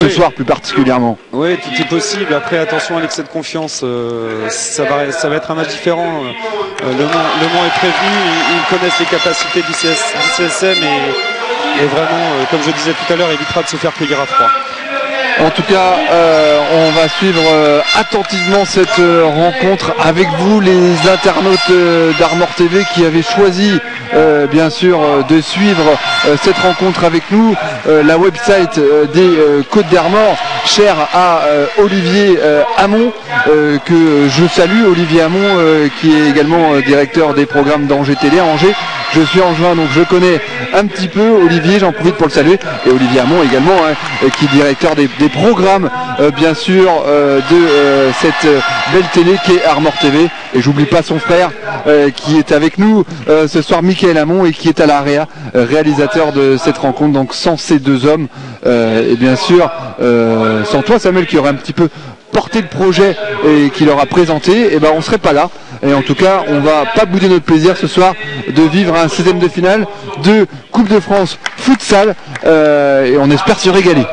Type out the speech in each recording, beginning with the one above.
ce soir plus particulièrement. Oui, tout est possible. Après, attention à l'excès de confiance. Ça va être un match différent. Le Mans est prévenu. Ils connaissent les capacités du CSM et vraiment, comme je disais tout à l'heure, évitera de se faire cueillir à froid. En tout cas, on va suivre attentivement cette rencontre avec vous, les internautes d'Armor TV qui avaient choisi bien sûr de suivre cette rencontre avec nous. La website des Côtes d'Armor, chère à Olivier Hamon, que je salue, Olivier Hamon qui est également directeur des programmes d'Angers Télé à Angers. Je suis angevin, donc je connais un petit peu Olivier, j'en profite pour le saluer, et Olivier Hamon également, qui est directeur des programmes bien sûr de cette belle télé qui est Armor TV. Et j'oublie pas son frère qui est avec nous ce soir, Michael Hamon, et qui est à l'AREA, réalisateur de cette rencontre. Donc sans ces deux hommes, et bien sûr sans toi Samuel qui aurait un petit peu porté le projet et qui leur a présenté, et ben on serait pas là. Et en tout cas, on va pas bouder notre plaisir ce soir de vivre un 16e de finale de Coupe de France futsal, et on espère se régaler.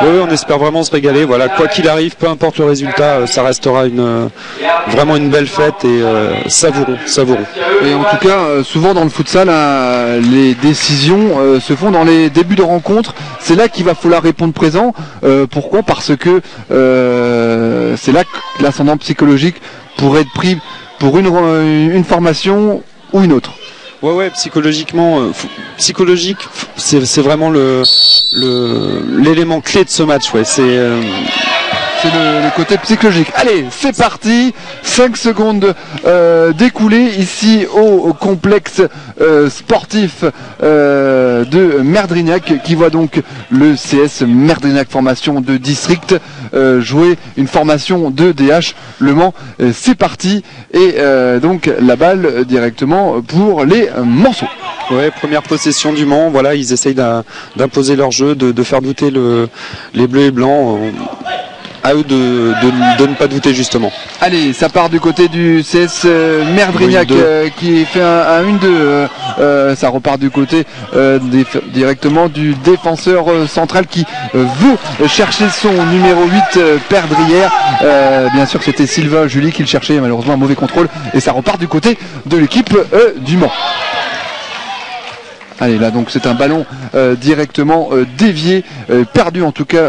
Oui, on espère vraiment se régaler. Voilà, quoi qu'il arrive, peu importe le résultat, ça restera vraiment une belle fête et savourons. Et en tout cas, souvent dans le futsal, les décisions se font dans les débuts de rencontre. C'est là qu'il va falloir répondre présent. Pourquoi ? Parce que c'est là que l'ascendant psychologique pourrait être pris pour une formation ou une autre. Ouais, psychologiquement, c'est vraiment l'élément clé de ce match. Ouais, c'est le côté psychologique. Allez, c'est parti. 5 secondes découlées ici au complexe sportif de Merdrignac, qui voit donc le CS Merdrignac formation de district jouer une formation de DH Le Mans. C'est parti, et donc la balle directement pour les Manceaux. Ouais, première possession du Mans. Voilà, ils essayent d'imposer leur jeu, de faire douter les bleus et blancs. À eux de ne pas douter justement. Allez, ça part du côté du CS Merdrignac qui fait un 1-2. Ça repart du côté directement du défenseur central qui veut chercher son numéro 8, Perdrière. Bien sûr, c'était Sylvain Julie qui le cherchait, malheureusement un mauvais contrôle. Et ça repart du côté de l'équipe du Mans. Allez, là donc c'est un ballon directement dévié, perdu en tout cas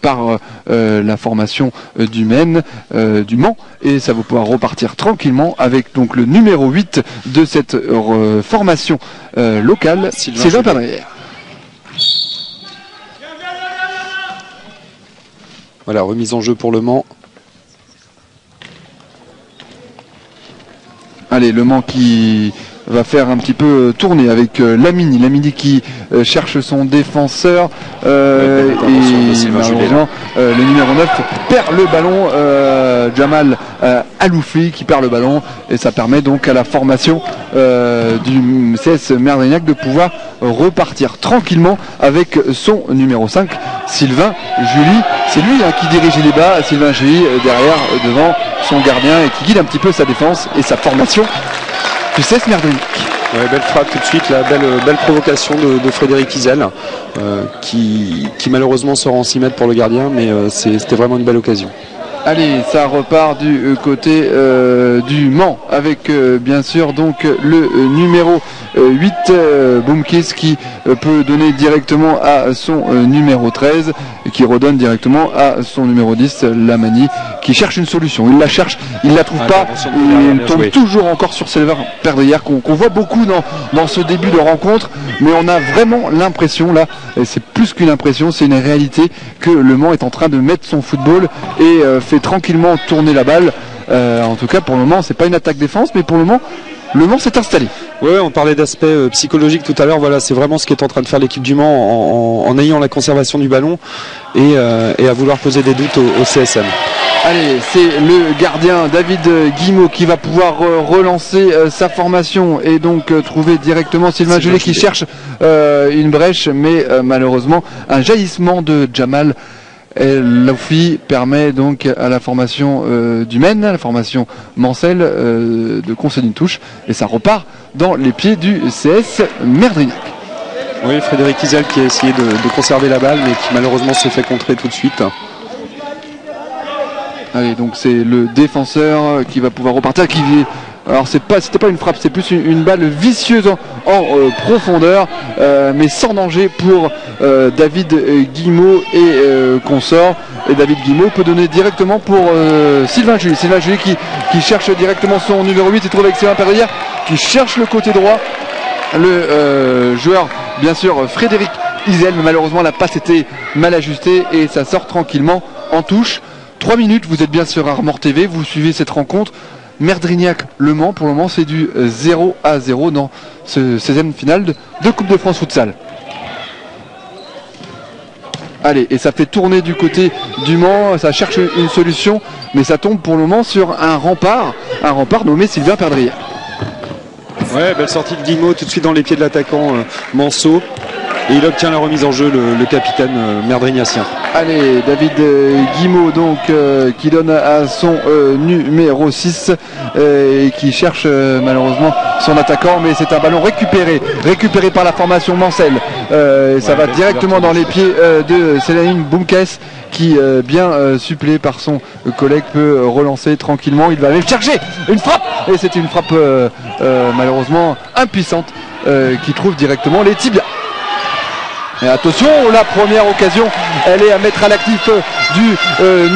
par la formation du Mans, et ça va pouvoir repartir tranquillement avec donc le numéro 8 de cette formation locale, Sylvain Perdrière. Voilà, remise en jeu pour Le Mans. Allez, Le Mans qui va faire un petit peu tourner avec Lamini qui cherche son défenseur, et malheureusement le numéro 9 perd le ballon, Jamal Aloufli qui perd le ballon, et ça permet donc à la formation du CS Merdrignac de pouvoir repartir tranquillement avec son numéro 5, Sylvain Julie. C'est lui qui dirige les bas, Sylvain Julie derrière, devant son gardien, et qui guide un petit peu sa défense et sa formation du CS Merdrignac. Ouais, belle frappe tout de suite, la belle provocation de Frédéric Isel, qui malheureusement sera en 6 mètres pour le gardien, mais c'était vraiment une belle occasion. Allez, ça repart du côté du Mans avec bien sûr donc le numéro 8, Boumkis, qui peut donner directement à son numéro 13 et qui redonne directement à son numéro 10, Lamani, qui cherche une solution. Il la cherche, il la trouve pas, il tombe toujours encore sur Sylvain Perdrière qu'on voit beaucoup dans ce début de rencontre, mais on a vraiment l'impression là, et c'est plus qu'une impression, c'est une réalité, que Le Mans est en train de mettre son football et fait tranquillement tourner la balle. En tout cas pour le moment, c'est pas une attaque-défense, mais pour le moment Le Mans s'est installé. Oui, on parlait d'aspect psychologique tout à l'heure. Voilà, c'est vraiment ce qu'est en train de faire l'équipe du Mans en ayant la conservation du ballon et à vouloir poser des doutes au CSM. Allez, c'est le gardien David Guimau qui va pouvoir relancer sa formation et donc trouver directement Sylvain Julie qui cherche une brèche, mais malheureusement un jaillissement de Jamal Aloufli permet donc à la formation du Maine, à la formation Mancel, de concéder une touche, et ça repart dans les pieds du CS Merdrignac. Oui, Frédéric Isel qui a essayé de conserver la balle, mais qui malheureusement s'est fait contrer tout de suite. Allez, donc c'est le défenseur qui va pouvoir repartir. Alors c'était pas une frappe, c'est plus une balle vicieuse en profondeur, mais sans danger pour David Guimot et consort. Et David Guimot peut donner directement pour Sylvain Julie. Sylvain Julie qui cherche directement son numéro 8 et trouve avec Sylvain Perdrière qui cherche le côté droit. Le joueur, bien sûr, Frédéric Isel, mais malheureusement la passe était mal ajustée et ça sort tranquillement en touche. 3 minutes, vous êtes bien sur Armor TV, vous suivez cette rencontre. Merdrignac-Le Mans, pour le moment c'est du 0-0 dans ce 16e finale de Coupe de France Futsal. Allez, et ça fait tourner du côté du Mans, ça cherche une solution, mais ça tombe pour le moment sur un rempart nommé Sylvain Perdrière. Ouais, belle sortie de Guimot tout de suite dans les pieds de l'attaquant Manceau. Et il obtient la remise en jeu, le capitaine merdrignacien. Allez, David Guimot donc qui donne à son numéro 6 et qui cherche malheureusement son attaquant, mais c'est un ballon récupéré par la formation Mancel. Ça va directement dans les pieds de Céline Boumkes qui bien supplé par son collègue peut relancer tranquillement. Il va aller chercher une frappe et c'est une frappe malheureusement impuissante qui trouve directement les tibias. Et attention, la première occasion, elle est à mettre à l'actif du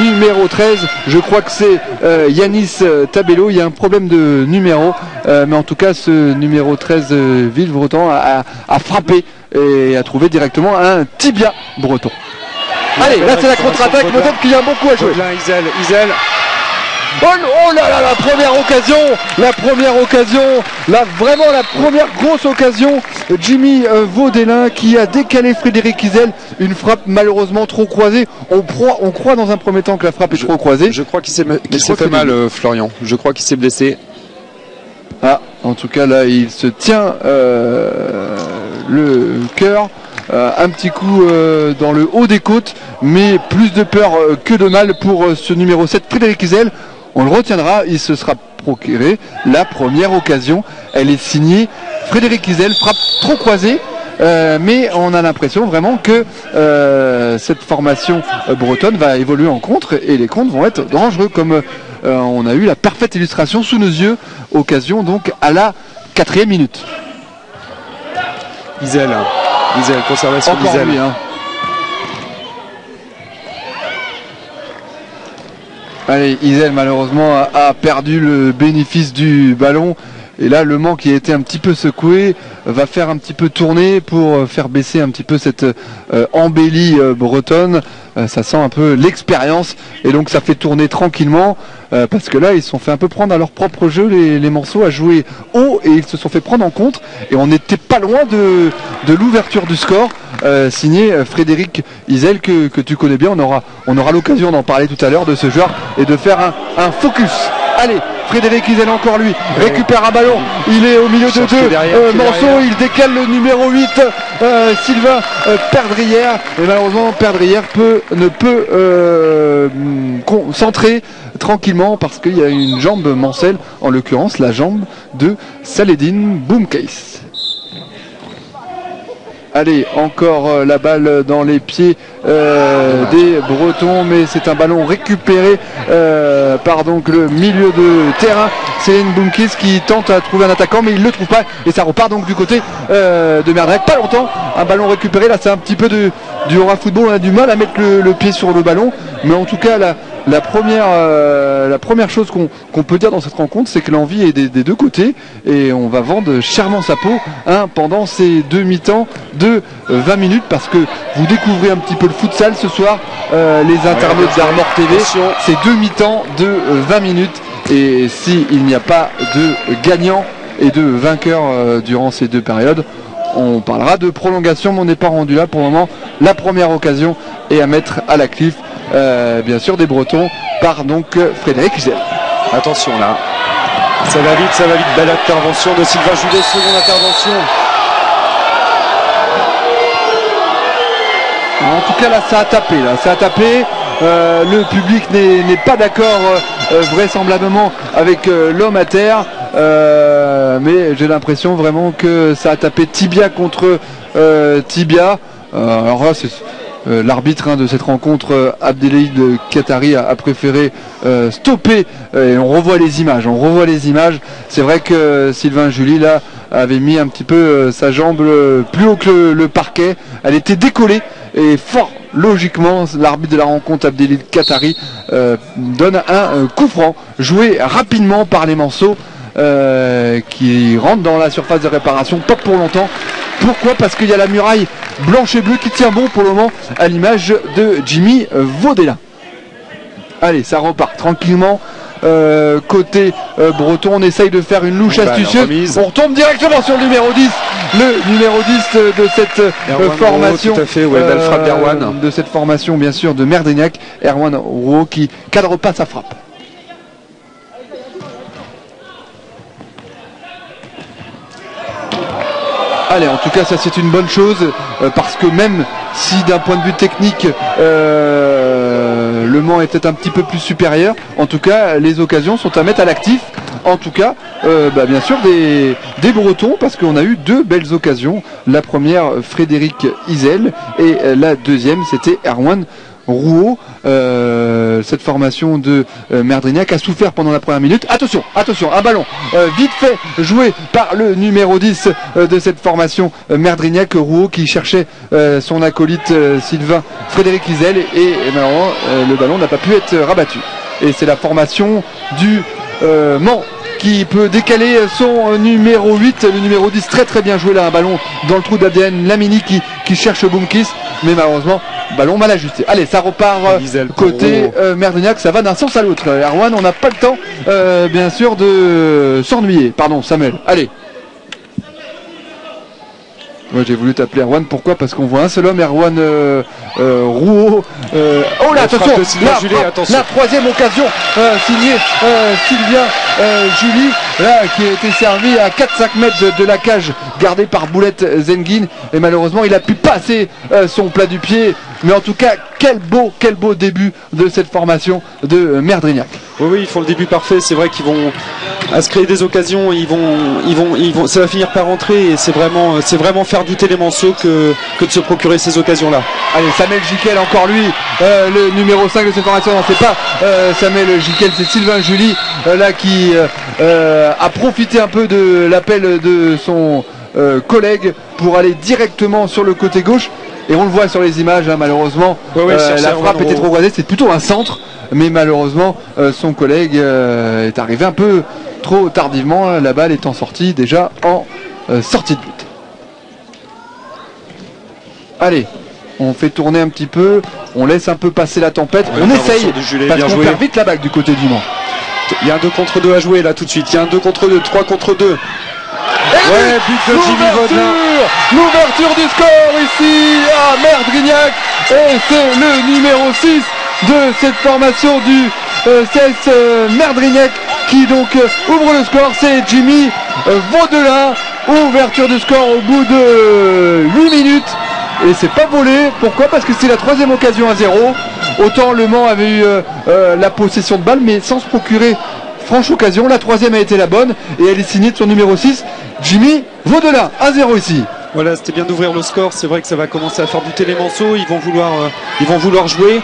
numéro 13. Je crois que c'est Yanis Tabello. Il y a un problème de numéro. Mais en tout cas, ce numéro 13 Villebreton a frappé et a trouvé directement un tibia breton. Allez, là c'est la contre-attaque. Peut-être qu'il y a beaucoup à jouer. Isel. Oh là là, la première occasion, vraiment la première grosse occasion, Jimmy Vaudelin qui a décalé Frédéric Isel, une frappe malheureusement trop croisée. On croit dans un premier temps que la frappe est trop croisée. Je crois qu'il s'est fait mal, Florian. Je crois qu'il s'est blessé. Ah, en tout cas là il se tient le cœur. Un petit coup dans le haut des côtes, mais plus de peur que de mal pour ce numéro 7 Frédéric Isel. On le retiendra, il se sera procuré la première occasion. Elle est signée Frédéric Isel, frappe trop croisée, mais on a l'impression vraiment que cette formation bretonne va évoluer en contre et les contres vont être dangereux, comme on a eu la parfaite illustration sous nos yeux. Occasion donc à la 4e minute. Isel, conservation d'Isel. Allez, Isel malheureusement a perdu le bénéfice du ballon. Et là, Le Mans qui a été un petit peu secoué va faire un petit peu tourner pour faire baisser un petit peu cette embellie bretonne. Ça sent un peu l'expérience et donc ça fait tourner tranquillement parce que là ils se sont fait un peu prendre à leur propre jeu, les Manceaux à jouer haut et ils se sont fait prendre en contre et on n'était pas loin de l'ouverture du score signé Frédéric Isel que tu connais bien. On aura l'occasion d'en parler tout à l'heure de ce joueur et de faire un focus. Allez, Frédéric Isel encore lui, récupère un ballon, il est au milieu de deux, Manceau, il décale le numéro 8, Sylvain Perdrière, et malheureusement Perdrière ne peut centrer tranquillement parce qu'il y a une jambe Mancel, en l'occurrence la jambe de Saledine Boumkes. Allez, encore la balle dans les pieds des Bretons, mais c'est un ballon récupéré par donc le milieu de terrain. C'est Boumkes qui tente à trouver un attaquant, mais il ne le trouve pas. Et ça repart donc du côté de Merdrec. Pas longtemps, un ballon récupéré. Là, c'est un petit peu du hora football. On a du mal à mettre le pied sur le ballon. Mais en tout cas, la première chose qu'on peut dire dans cette rencontre, c'est que l'envie est des deux côtés et on va vendre chèrement sa peau pendant ces deux mi-temps de 20 minutes parce que vous découvrez un petit peu le futsal ce soir, les internautes d'Armor TV, c'est deux mi-temps de 20 minutes et s'il n'y a pas de gagnant et de vainqueur durant ces deux périodes, on parlera de prolongation, mais on n'est pas rendu là pour le moment. La première occasion est à mettre à la cliff. Bien sûr des Bretons par donc Frédéric Isel. Attention là, ça va vite, belle intervention de Sylvain Julet, seconde intervention. En tout cas là ça a tapé, le public n'est pas d'accord vraisemblablement avec l'homme à terre, mais j'ai l'impression vraiment que ça a tapé tibia contre tibia. Alors là, c'est l'arbitre de cette rencontre, Abdelhaïd Qatari, a préféré stopper. Et on revoit les images. C'est vrai que Sylvain Julie là avait mis un petit peu sa jambe plus haut que le parquet. Elle était décollée et fort logiquement l'arbitre de la rencontre, Abdelhaïd Qatari, donne un coup franc joué rapidement par les Manceaux qui rentre dans la surface de réparation, pas pour longtemps. Pourquoi? Parce qu'il y a la muraille blanche et bleue qui tient bon pour le moment, à l'image de Jimmy Vaudélin. Allez, ça repart tranquillement. Côté breton, on essaye de faire une louche astucieuse. On retombe directement sur le numéro 10. Le numéro 10 de cette formation. Tout à fait, ouais, belle frappe d'Erwan. De cette formation, bien sûr, de Merdrignac. Erwan Rouault qui cadre pas sa frappe. Allez, en tout cas, ça c'est une bonne chose, parce que même si d'un point de vue technique, Le Mans est peut-être un petit peu plus supérieur, en tout cas, les occasions sont à mettre à l'actif. En tout cas, bien sûr, des Bretons, parce qu'on a eu deux belles occasions. La première, Frédéric Isel, et la deuxième, c'était Erwan Rouault. Cette formation de Merdrignac a souffert pendant la première minute. Attention, un ballon vite fait joué par le numéro 10 de cette formation, Merdrignac, Rouault, qui cherchait son acolyte Sylvain Frédéric Isel, et malheureusement le ballon n'a pas pu être rabattu. Et c'est la formation du Mans qui peut décaler son numéro 8, le numéro 10, très bien joué là, un ballon dans le trou d'ADN, Lamini qui cherche Boumkis, mais malheureusement ballon mal ajusté. Allez, ça repart côté Merdrignac, ça va d'un sens à l'autre. Erwan, on n'a pas le temps bien sûr de s'ennuyer. Pardon Samuel, allez. Moi j'ai voulu t'appeler Erwan, pourquoi? Parce qu'on voit un seul homme, Erwan Rouault. Oh là, attention, la troisième occasion signée Sylvain Julie, là, qui a été servi à 4-5 mètres de la cage, gardée par Boulette Zengin, et malheureusement il a pu passer son plat du pied. Mais en tout cas, quel beau début de cette formation de Merdrignac. Oui, ils font le début parfait. C'est vrai qu'ils vont à se créer des occasions. Ils vont, ça va finir par rentrer, et c'est vraiment faire douter les Manceaux que de se procurer ces occasions-là. Allez, Samuel Jiquel, encore lui, le numéro 5 de cette formation. Non, c'est pas Samuel Jiquel, c'est Sylvain Julie, là qui a profité un peu de l'appel de son collègue pour aller directement sur le côté gauche. Et on le voit sur les images, hein, malheureusement, la frappe était trop croisée, c'est plutôt un centre, mais malheureusement son collègue est arrivé un peu trop tardivement, la balle étant sortie déjà en sortie de but. Allez, on fait tourner un petit peu, on laisse un peu passer la tempête, on essaye, parce qu'on perd vite la balle du côté du Mans. Il y a un 2 contre 2 à jouer là tout de suite, il y a un 2 contre 2, 3 contre 2. Ouais, but de Jimmy Vaudélin. L'ouverture du score ici à Merdrignac, et c'est le numéro 6 de cette formation du CS Merdrignac qui donc ouvre le score. C'est Jimmy Vaudélin. Ouverture du score au bout de 8 minutes, et c'est pas volé. Pourquoi? Parce que c'est la troisième occasion à 0. Autant Le Mans avait eu la possession de balle, mais sans se procurer franche occasion. La troisième a été la bonne, et elle est signée de son numéro 6, Jimmy Vaudélin. 1-0 ici. Voilà, c'était bien d'ouvrir le score. C'est vrai que ça va commencer à faire douter les Manceaux. Ils vont vouloir jouer,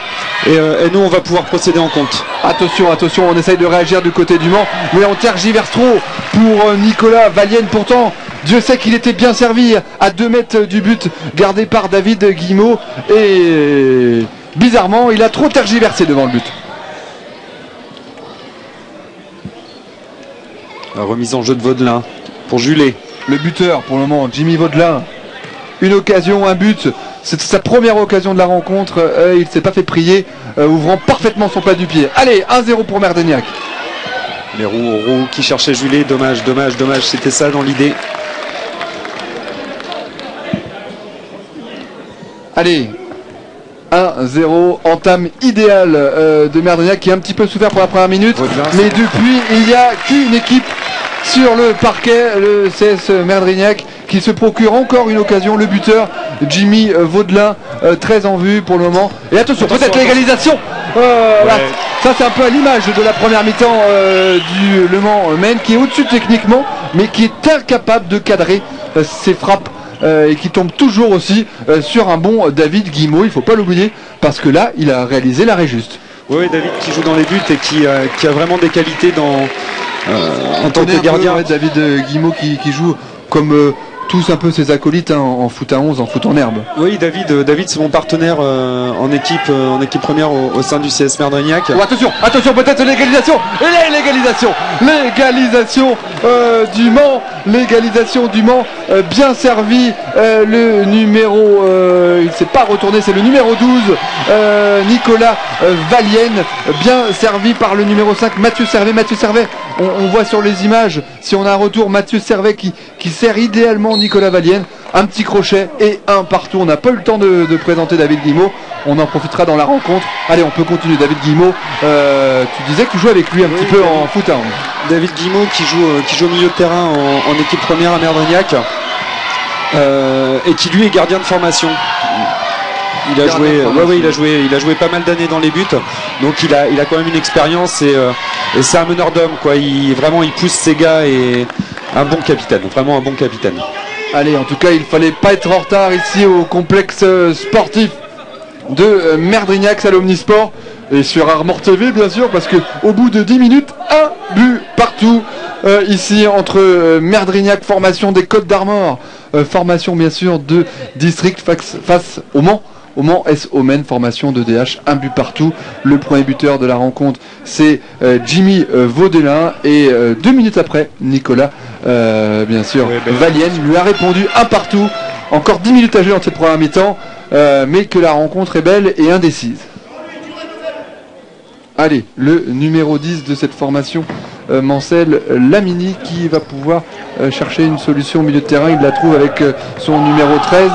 et nous on va pouvoir procéder en compte. Attention, on essaye de réagir du côté du Mans, mais on tergiverse trop pour Nicolas Valienne. Pourtant, Dieu sait qu'il était bien servi à 2 mètres du but gardé par David Guillemot, et bizarrement il a trop tergiversé devant le but. La remise en jeu de Vaudélin pour Julet. Le buteur pour le moment, Jimmy Vaudélin. Une occasion, un but. C'est sa première occasion de la rencontre. Il ne s'est pas fait prier, ouvrant parfaitement son plat du pied. Allez, 1-0 pour Merdrignac. Les Roux qui cherchaient Julet. Dommage. C'était ça dans l'idée. Allez, 1-0, entame idéale de Merdrignac, qui a un petit peu souffert pour la première minute. Mais depuis, il n'y a qu'une équipe sur le parquet, le CS Merdrignac, qui se procure encore une occasion. Le buteur, Jimmy Vaudélin, très en vue pour le moment. Et attention, peut-être l'égalisation. Ça c'est un peu à l'image de la première mi-temps du Le Mans Men, qui est au-dessus techniquement, mais qui est incapable de cadrer ses frappes et qui tombe toujours aussi sur un bon David Guimau. Il ne faut pas l'oublier, parce que là il a réalisé l'arrêt juste. Oui, David qui joue dans les buts et qui a vraiment des qualités en tant que gardien. David Guimau qui joue comme tous un peu ses acolytes en foot à 11, en foot en herbe. Oui, David c'est mon partenaire en équipe première au sein du CS Merdrignac. Oh, attention, peut-être l'égalisation. Et l'égalisation du Mans, bien servi, le numéro, il s'est pas retourné, c'est le numéro 12, Nicolas Valienne, bien servi par le numéro 5, Mathieu Servet. On voit sur les images, si on a un retour, Mathieu Servet qui sert idéalement Nicolas Valienne. Un petit crochet et un partout. On n'a pas eu le temps de présenter David Guimau. On en profitera dans la rencontre. Allez, on peut continuer. David Guimau, tu disais que tu jouais avec lui un petit peu en foot à 11. David Guimau qui joue au milieu de terrain en équipe première à Merdrignac et qui lui est gardien de formation. Il a joué pas mal d'années dans les buts, donc il a quand même une expérience et c'est un meneur d'hommes quoi. Il pousse ses gars et vraiment un bon capitaine. Allez, en tout cas, il fallait pas être en retard ici au complexe sportif de Merdrignac, c'est à l'Omnisport et sur Armor TV bien sûr, parce que au bout de 10 minutes, un but partout ici entre Merdrignac, formation des Côtes d'Armor, formation bien sûr de District face au Mans. Au Mans SO Men, formation de DH, un but partout. Le premier buteur de la rencontre, c'est Jimmy Vaudelin. Et 2 minutes après, Nicolas, bien sûr, Valienne lui a répondu un partout. Encore 10 minutes à jouer dans cette première mi-temps, mais que la rencontre est belle et indécise. Allez, le numéro 10 de cette formation, Mancel Lamini, qui va pouvoir chercher une solution au milieu de terrain. Il la trouve avec son numéro 13,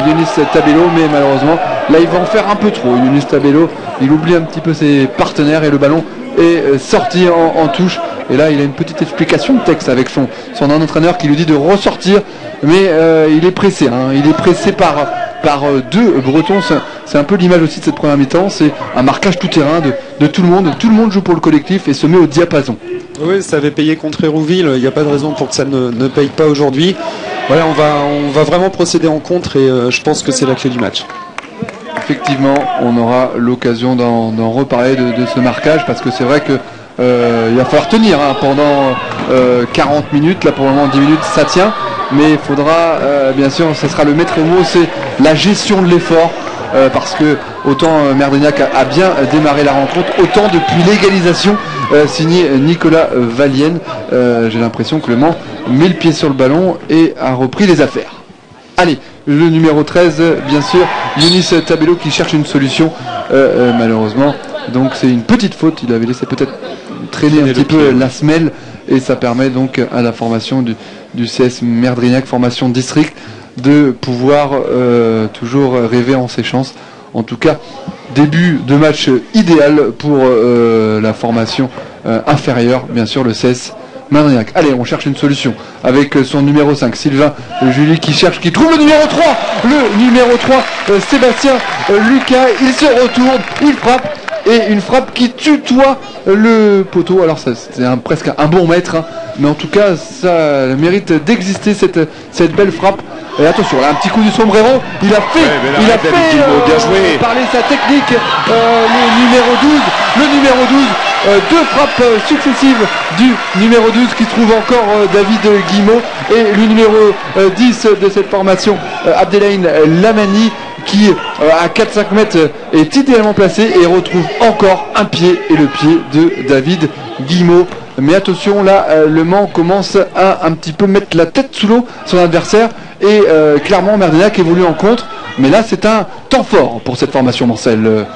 Younis Tabello, mais malheureusement là il va en faire un peu trop. Younis Tabello, il oublie un petit peu ses partenaires et le ballon est sorti en touche. Et là il a une petite explication de texte avec son entraîneur qui lui dit de ressortir, mais il est pressé, il est pressé par deux Bretons. C'est un peu l'image aussi de cette première mi-temps, c'est un marquage tout terrain de tout le monde joue pour le collectif et se met au diapason. Oui, ça avait payé contre Hérouville, il n'y a pas de raison pour que ça ne paye pas aujourd'hui. Voilà, on va vraiment procéder en contre et je pense que c'est la clé du match. Effectivement, on aura l'occasion d'en reparler de ce marquage, parce que c'est vrai que il va falloir tenir pendant 40 minutes, là pour le moment 10 minutes ça tient, mais il faudra bien sûr, ce sera le maître mot, c'est la gestion de l'effort, parce que autant Merdrignac a bien démarré la rencontre, autant depuis l'égalisation signé Nicolas Valienne, j'ai l'impression que le Mans met le pied sur le ballon et a repris les affaires. Allez, le numéro 13, bien sûr, Younis Tabello qui cherche une solution, malheureusement, donc c'est une petite faute, il avait laissé peut-être traîner un petit peu la semelle, et ça permet donc à la formation du CS Merdrignac, formation district, de pouvoir toujours rêver en ses chances. En tout cas, début de match idéal pour la formation inférieure, bien sûr le CS Merdrignac. Allez, on cherche une solution avec son numéro 5, Sylvain Julie, qui trouve le numéro 3, Sébastien Lucas, il se retourne, il frappe, et une frappe qui tutoie le poteau. Alors c'est presque un bon mètre, mais en tout cas ça mérite d'exister cette belle frappe. Et attention, là un petit coup du sombrero, il a fait bien joué, parler sa technique, le numéro 12, deux frappes successives du numéro 12 qui trouve encore David Guimau, et le numéro 10 de cette formation, Abdelhaïn Lamani, qui à 4-5 mètres est idéalement placé et retrouve encore un pied, et le pied de David Guimau. Mais attention, là le Mans commence à un petit peu mettre la tête sous l'eau son adversaire, et clairement Merdrignac évolue en contre, mais là c'est un temps fort pour cette formation, Marcel.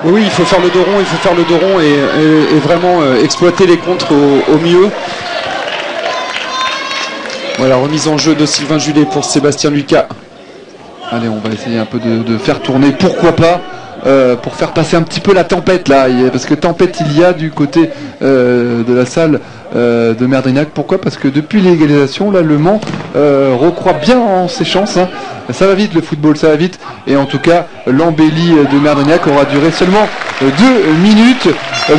Oui, il faut faire le dos rond, et vraiment exploiter les contres au mieux. Voilà, remise en jeu de Sylvain Julet pour Sébastien Lucas. Allez, on va essayer un peu de faire tourner, pourquoi pas, pour faire passer un petit peu la tempête là, parce que tempête il y a du côté de la salle de Merdrignac. Pourquoi? Parce que depuis l'égalisation, là, Le Mans recroît bien en ses chances. Hein. Ça va vite le football, ça va vite. Et en tout cas, l'embellie de Merdrignac aura duré seulement 2 minutes.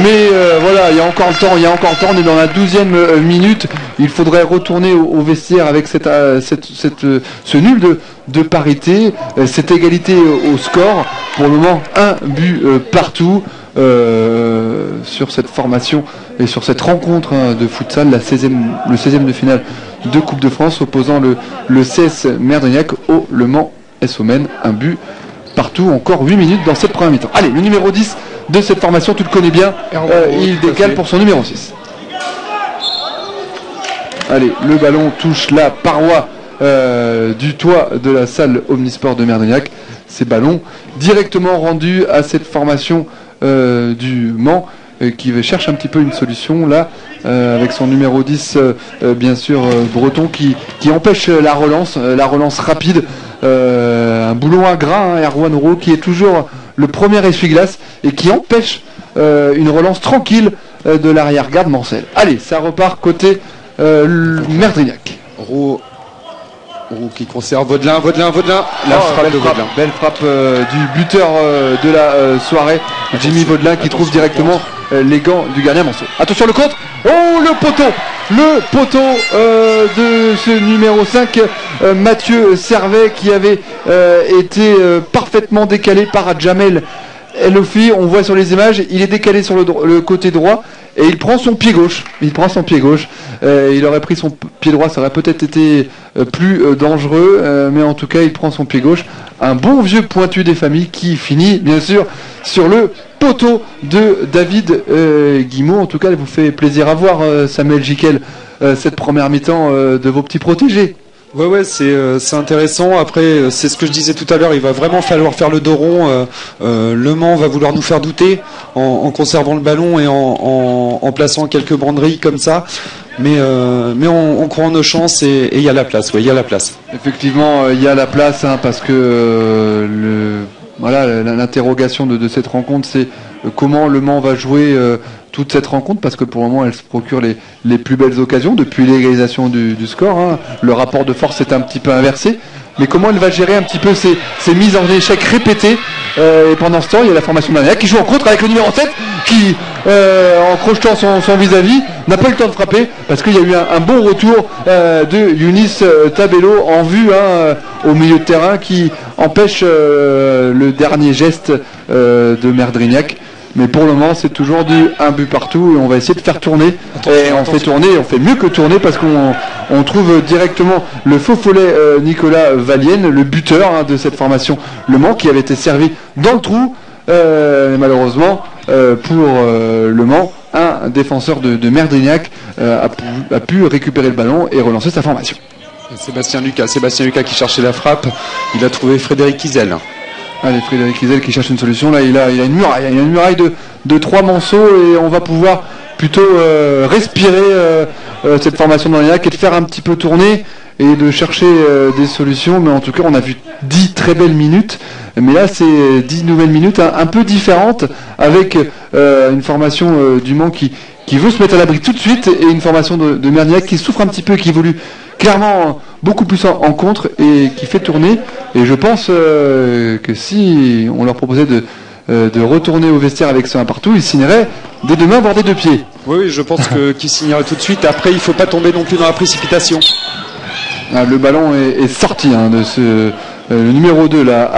Mais voilà, il y a encore le temps, on est dans la 12e minute. Il faudrait retourner au vestiaire avec ce nul de parité, cette égalité au score. Pour le moment, un but partout sur cette formation et sur cette rencontre de futsal, le 16e de finale de Coupe de France opposant le CS Merdrignac au Le Mans SO-Men. Un but partout, encore 8 minutes dans cette première mi-temps. Allez, le numéro 10 de cette formation, tu le connais bien, il décale pour son numéro 6. Allez, le ballon touche la paroi du toit de la salle Omnisport de Merdrignac. Ces ballons directement rendus à cette formation du Mans qui cherche un petit peu une solution là avec son numéro 10 bien sûr Breton qui empêche la relance rapide. Un boulon à gras, hein, Erwan Roux qui est toujours le premier essuie-glace et qui empêche une relance tranquille de l'arrière-garde Mancel. Allez, ça repart côté Merdrignac. Roux qui conserve Vaudelin. La frappe de Vaudelin. Belle frappe du buteur de la soirée, Jimmy Vaudelin, qui trouve directement les gants du gardien Manceau. Attention le contre. Oh, le poteau de ce numéro 5, Mathieu Servet, qui avait été parfaitement décalé par Jamel Elofi. On voit sur les images, il est décalé sur le côté droit et il prend son pied gauche. Il aurait pris son pied droit, ça aurait peut-être été plus dangereux, mais en tout cas il prend son pied gauche. Un bon vieux pointu des familles qui finit bien sûr sur le poteau de David Guimau. En tout cas, il vous fait plaisir à voir, Samuel Jiquel, cette première mi-temps de vos petits protégés. Ouais, c'est intéressant. Après, c'est ce que je disais tout à l'heure, il va vraiment falloir faire le dos rond. Le Mans va vouloir nous faire douter en conservant le ballon et en plaçant quelques banderilles comme ça. Mais on croit en nos chances et il y a la place. Ouais, il y a la place. Effectivement, il y a la place, hein, parce que l'interrogation de cette rencontre, c'est comment Le Mans va jouer toute cette rencontre, parce que pour le moment elle se procure les plus belles occasions depuis l'égalisation du score, hein. Le rapport de force est un petit peu inversé, mais comment elle va gérer un petit peu ces mises en échec répétées, et pendant ce temps il y a la formation de Merdrignac qui joue en contre avec le numéro 7 qui en crochetant son vis-à-vis n'a pas eu le temps de frapper parce qu'il y a eu un bon retour de Younis Tabello en vue, hein, au milieu de terrain, qui empêche le dernier geste de Merdrignac. Mais pour le moment, c'est toujours un but partout et on va essayer de faire tourner. On fait mieux que tourner parce qu'on trouve directement le faux follet Nicolas Valienne, le buteur, hein, de cette formation Le Mans, qui avait été servi dans le trou. Malheureusement, pour Le Mans, un défenseur de Merdrignac a pu récupérer le ballon et relancer sa formation. Sébastien Lucas qui cherchait la frappe. Il a trouvé Frédéric Izel. Allez, Frédéric Izel qui cherche une solution. Là, il a une muraille. Il y a une muraille de 3 manceaux et on va pouvoir plutôt respirer cette formation de Merdrignac et de faire un petit peu tourner et de chercher des solutions. Mais en tout cas, on a vu 10 très belles minutes. Mais là, c'est 10 nouvelles minutes un peu différentes avec une formation du Mans qui veut se mettre à l'abri tout de suite et une formation de Merdrignac qui souffre un petit peu, qui évolue clairement beaucoup plus en contre et qui fait tourner. Et je pense que si on leur proposait de retourner au vestiaire avec ce 1 partout, ils signeraient dès demain, voire des 2 pieds. Oui, je pense qu'ils signeraient tout de suite. Après, il ne faut pas tomber non plus dans la précipitation. Le ballon est sorti, hein, de le numéro 2 là,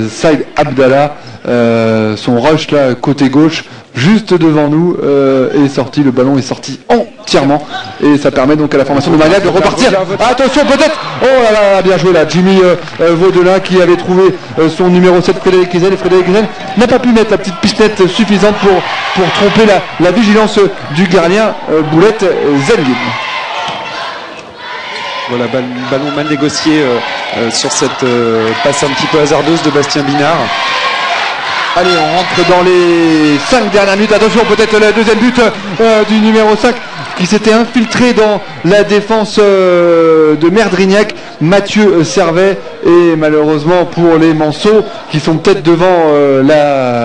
Saïd Abdallah, son rush là côté gauche juste devant nous est sorti. Le ballon est sorti entièrement et ça permet donc à la formation de Merdrignac de repartir. Attention, peut-être. Oh là là, bien joué là, Jimmy Vaudelin qui avait trouvé son numéro 7 Frédéric Izel, et Frédéric Izel n'a pas pu mettre la petite pistette suffisante pour tromper la vigilance du gardien Boulette Zelgin. Voilà, ballon mal négocié sur cette passe un petit peu hasardeuse de Bastien Binard. Allez, on rentre dans les 5 dernières minutes. Attention, peut-être le deuxième but du numéro 5 qui s'était infiltré dans la défense de Merdrignac, Mathieu Servet. Et malheureusement pour les Manceaux qui sont peut-être devant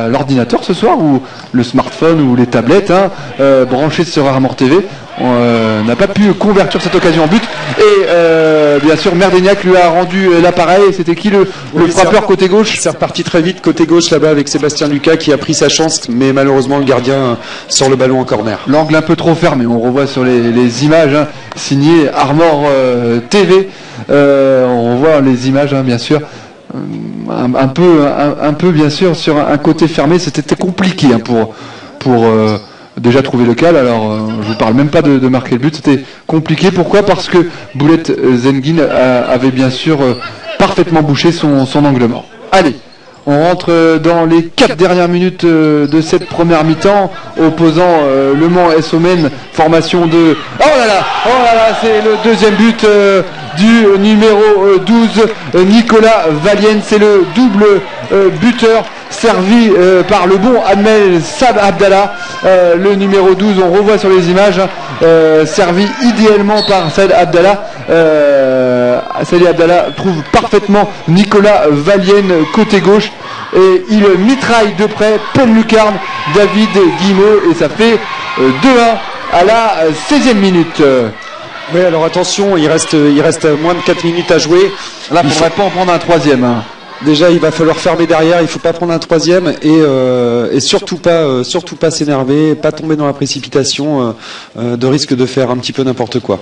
l'ordinateur ce soir, ou le smartphone ou les tablettes, hein, branchés sur Armor TV, n'a pas pu convertir cette occasion en but. Et bien sûr, Merdeniak lui a rendu l'appareil. C'était qui le frappeur côté gauche? C'est reparti très vite côté gauche là-bas avec Sébastien Lucas qui a pris sa chance, mais malheureusement le gardien sort le ballon en corner. L'angle un peu trop fermé, on revoit sur les images, hein, signé Armor TV. On voit les images, hein, bien sûr. Un peu bien sûr sur un côté fermé, c'était compliqué, hein, pour déjà trouver le cal. Alors je vous parle même pas de marquer le but, c'était compliqué. Pourquoi? Parce que Boulette Zengin avait bien sûr parfaitement bouché son angle mort. Allez, on rentre dans les 4 dernières minutes de cette première mi-temps, opposant Le Mans SOMEN, formation de... Oh là là, c'est le deuxième but du numéro 12, Nicolas Valienne. C'est le double buteur servi par le bon Ahmed Sab Abdallah, le numéro 12, on revoit sur les images, servi idéalement par Saïd Abdallah. Saïd Abdallah trouve parfaitement Nicolas Valienne côté gauche et il mitraille de près Paul Lucarne, David Guimau, et ça fait 2-1 à la 16e minute. Oui, alors attention, il reste moins de 4 minutes à jouer. Là, il ne faudrait pas en prendre un troisième, hein. Déjà, il va falloir fermer derrière. Il faut pas prendre un troisième et surtout pas s'énerver, pas tomber dans la précipitation, de risque de faire un petit peu n'importe quoi.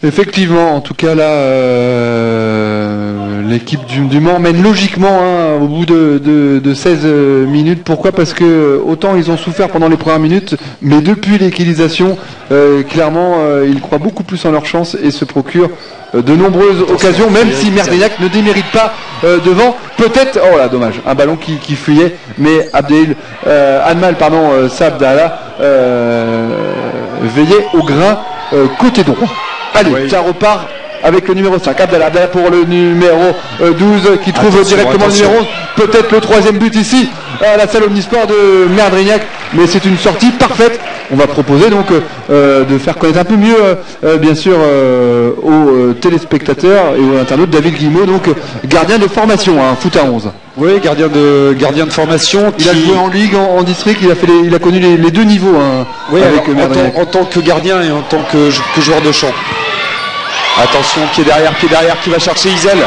Effectivement, en tout cas là, l'équipe du Mans mène logiquement, hein, au bout de 16 minutes. Pourquoi? Parce que autant ils ont souffert pendant les premières minutes, mais depuis l'égalisation, clairement, ils croient beaucoup plus en leur chance et se procurent de nombreuses occasions, même si Merdeniak ne démérite pas devant. Peut-être, oh là, dommage, un ballon qui fuyait, mais Anmal, Sabdallah veillait au grain côté droit. Allez, oui. Ça repart avec le numéro 5, Abdallah pour le numéro 12 qui trouve directement le numéro 11. Peut-être le troisième but ici à la salle Omnisport de Merdeniak, mais c'est une sortie parfaite. On va proposer donc de faire connaître un peu mieux, bien sûr, aux téléspectateurs et aux internautes David Guimau, donc gardien de formation, hein, foot à 11. Oui, gardien de formation. Il a joué en ligue, en district, il a connu les deux niveaux, hein, oui, avec Merdeniak. En tant que gardien et en tant que joueur de champ. Attention, pied derrière qui va chercher Isel.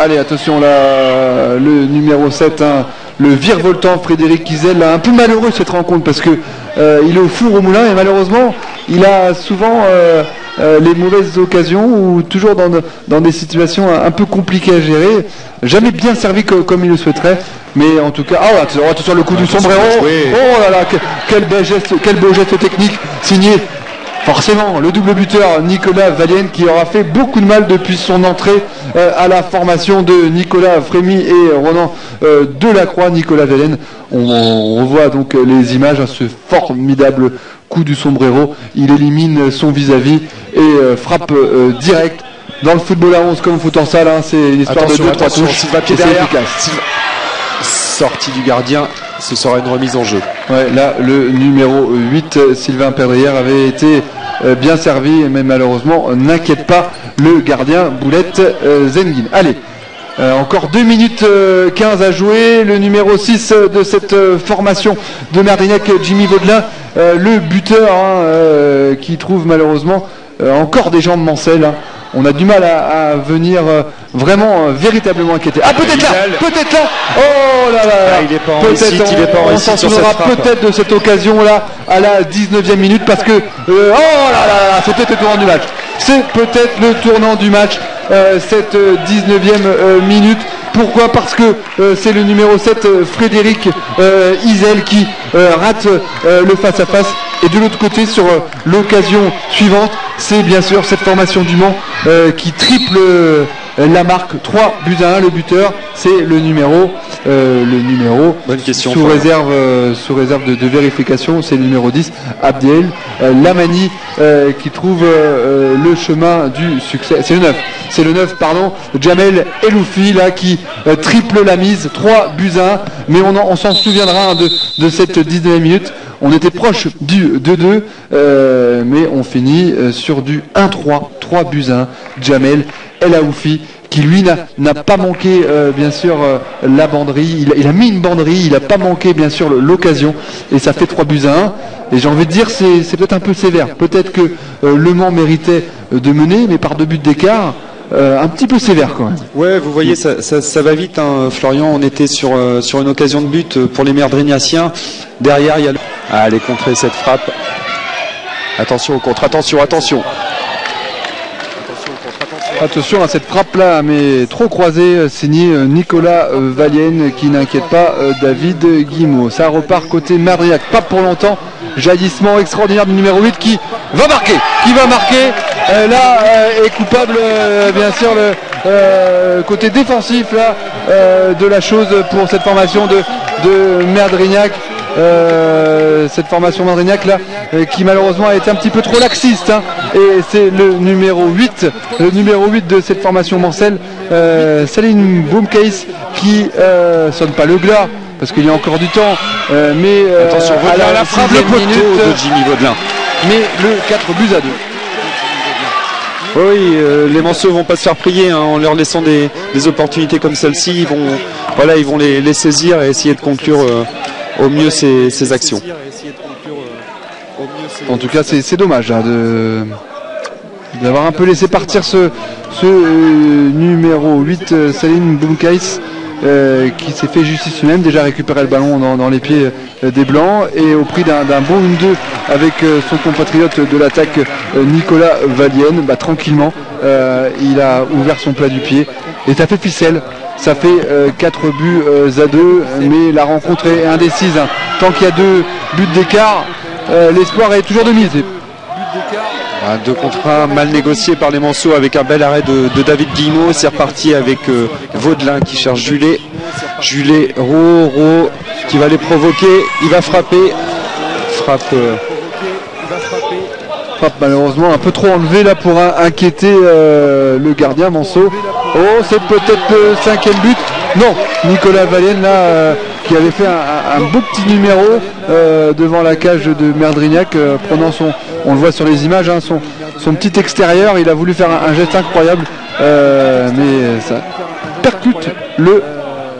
Allez, attention là, le numéro 7, hein, le virevoltant Frédéric Isel, un peu malheureux cette rencontre parce que il est au four au moulin et malheureusement il a souvent les mauvaises occasions ou toujours dans des situations un peu compliquées à gérer. Jamais bien servi comme il le souhaiterait, mais en tout cas, attention le coup du sombrero. Oh là là, quel beau geste technique signé. Forcément, le double buteur Nicolas Valienne qui aura fait beaucoup de mal depuis son entrée à la formation de Nicolas Frémy et Ronan Delacroix. Nicolas Valienne, on revoit donc les images, ce formidable coup du sombrero. Il élimine son vis-à-vis et frappe direct. Dans le football à 11 comme au foot en salle, hein, c'est une histoire de 2-3 touches. C'est efficace. Sortie du gardien, ce sera une remise en jeu. Ouais, là, le numéro 8, Sylvain Perdrière, avait été bien servi, mais malheureusement, n'inquiète pas le gardien Boulette Zengin. Allez, encore 2 minutes 15 à jouer. Le numéro 6 de cette formation de Merdeniak, Jimmy Vaudelin, le buteur, hein, qui trouve malheureusement encore des jambes mancelles, hein. On a du mal à venir vraiment véritablement inquiéter. Ah, peut-être là. Oh là là. Il est pas en réussite, on s'en souviendra peut-être de cette occasion-là à la 19e minute parce que oh là là, c'est peut-être le tournant du match. C'est peut-être le tournant du match, cette 19e minute. Pourquoi? Parce que c'est le numéro 7, Frédéric Isel, qui rate le face-à-face. Et de l'autre côté, sur l'occasion suivante, c'est bien sûr cette formation du Mans qui triple la marque. 3-1. Le buteur, c'est le numéro bonne question, sous réserve de vérification, c'est le numéro 10, Abdel Lamani, qui trouve le chemin du succès. C'est le 9, Jamel Eloufi, là, qui triple la mise. 3-1. Mais on s'en souviendra, hein, de cette 19e minute. On était proche du 2-2, mais on finit sur du 1-3, 3-1. Jamel El Aoufi qui lui n'a pas manqué bien sûr la banderie, il a mis une banderie, il n'a pas manqué bien sûr l'occasion, et ça fait 3-1. Et j'ai envie de dire c'est peut-être un peu sévère, peut-être que Le Mans méritait de mener, mais par 2 buts d'écart, un petit peu sévère quand même. Ouais, vous voyez, ça va vite, hein, Florian. On était sur une occasion de but pour les Merdrignaciens. Derrière, il y a allez, contrer cette frappe. Attention au contre, attention. Attention à cette frappe là, mais trop croisée, signé Nicolas Valienne, qui n'inquiète pas David Guimau. Ça repart côté Merdrignac, pas pour longtemps. Jaillissement extraordinaire du numéro 8 qui va marquer. Là est coupable bien sûr le côté défensif là de la chose pour cette formation de Merdrignac. Cette formation Merdrignac là qui malheureusement a été un petit peu trop laxiste, hein, et c'est le numéro 8 de cette formation mancelle, Saline Boumkaïs, qui sonne pas le glas parce qu'il y a encore du temps, mais attention, à la frappe le poteau de Jimmy Vaudelin, mais le 4-2. Oui, les Manceaux vont pas se faire prier, hein, en leur laissant des opportunités comme celle-ci. Ils vont les saisir et essayer de conclure au mieux ces actions. En tout cas, c'est dommage hein, d'avoir un peu laissé partir ce numéro 8, Saline Boumkaïs, qui s'est fait justice lui-même, déjà récupérer le ballon dans les pieds des Blancs, et au prix d'un bon 1-2 avec son compatriote de l'attaque Nicolas Valienne, tranquillement il a ouvert son plat du pied et ça fait ficelle. Ça fait 4-2, mais la rencontre est indécise, hein. Tant qu'il y a 2 buts d'écart, l'espoir est toujours de mise. 2 contre 1, mal négocié par les Manceaux avec un bel arrêt de David Guimau. C'est reparti avec Vaudelin qui cherche Julet. Ro qui va les provoquer. Il va frapper. Frappe malheureusement un peu trop enlevé là pour inquiéter le gardien Manceau. Oh, c'est peut-être le 5e but. Non, Nicolas Valienne là qui avait fait un beau petit numéro devant la cage de Merdrignac, prenant on le voit sur les images, hein, son petit extérieur. Il a voulu faire un geste incroyable, mais ça percute le